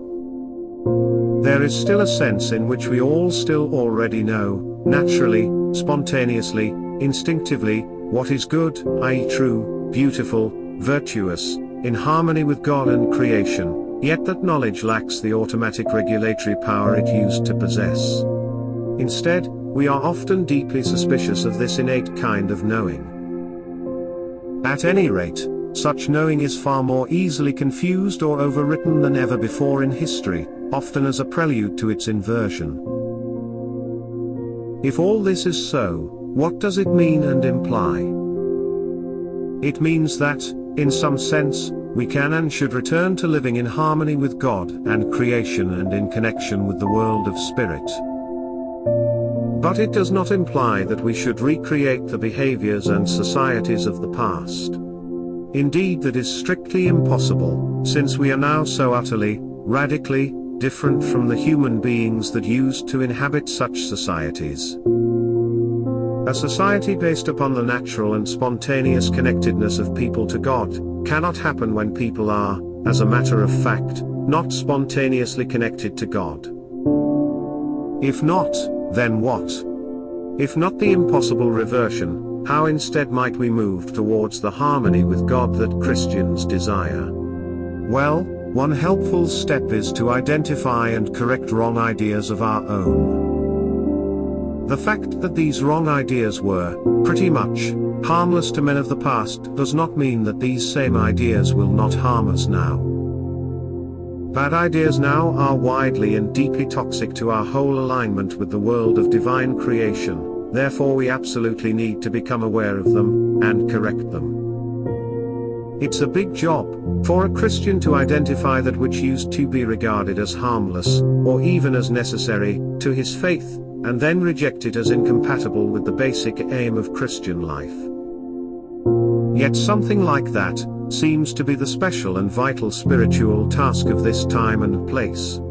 There is still a sense in which we all still already know, naturally, spontaneously, instinctively, what is good, i.e. true, beautiful, virtuous, in harmony with God and creation. Yet that knowledge lacks the automatic regulatory power it used to possess. Instead, we are often deeply suspicious of this innate kind of knowing. At any rate, such knowing is far more easily confused or overwritten than ever before in history, often as a prelude to its inversion. If all this is so, what does it mean and imply? It means that, in some sense, we can and should return to living in harmony with God and creation and in connection with the world of spirit. But it does not imply that we should recreate the behaviors and societies of the past. Indeed, that is strictly impossible, since we are now so utterly, radically, different from the human beings that used to inhabit such societies. A society based upon the natural and spontaneous connectedness of people to God, cannot happen when people are, as a matter of fact, not spontaneously connected to God. If not, then what? If not the impossible reversion, how instead might we move towards the harmony with God that Christians desire? Well, one helpful step is to identify and correct wrong ideas of our own. The fact that these wrong ideas were, pretty much, harmless to men of the past does not mean that these same ideas will not harm us now. Bad ideas now are widely and deeply toxic to our whole alignment with the world of divine creation, therefore we absolutely need to become aware of them, and correct them. It's a big job, for a Christian to identify that which used to be regarded as harmless, or even as necessary, to his faith, and then reject it as incompatible with the basic aim of Christian life. Yet something like that seems to be the special and vital spiritual task of this time and place.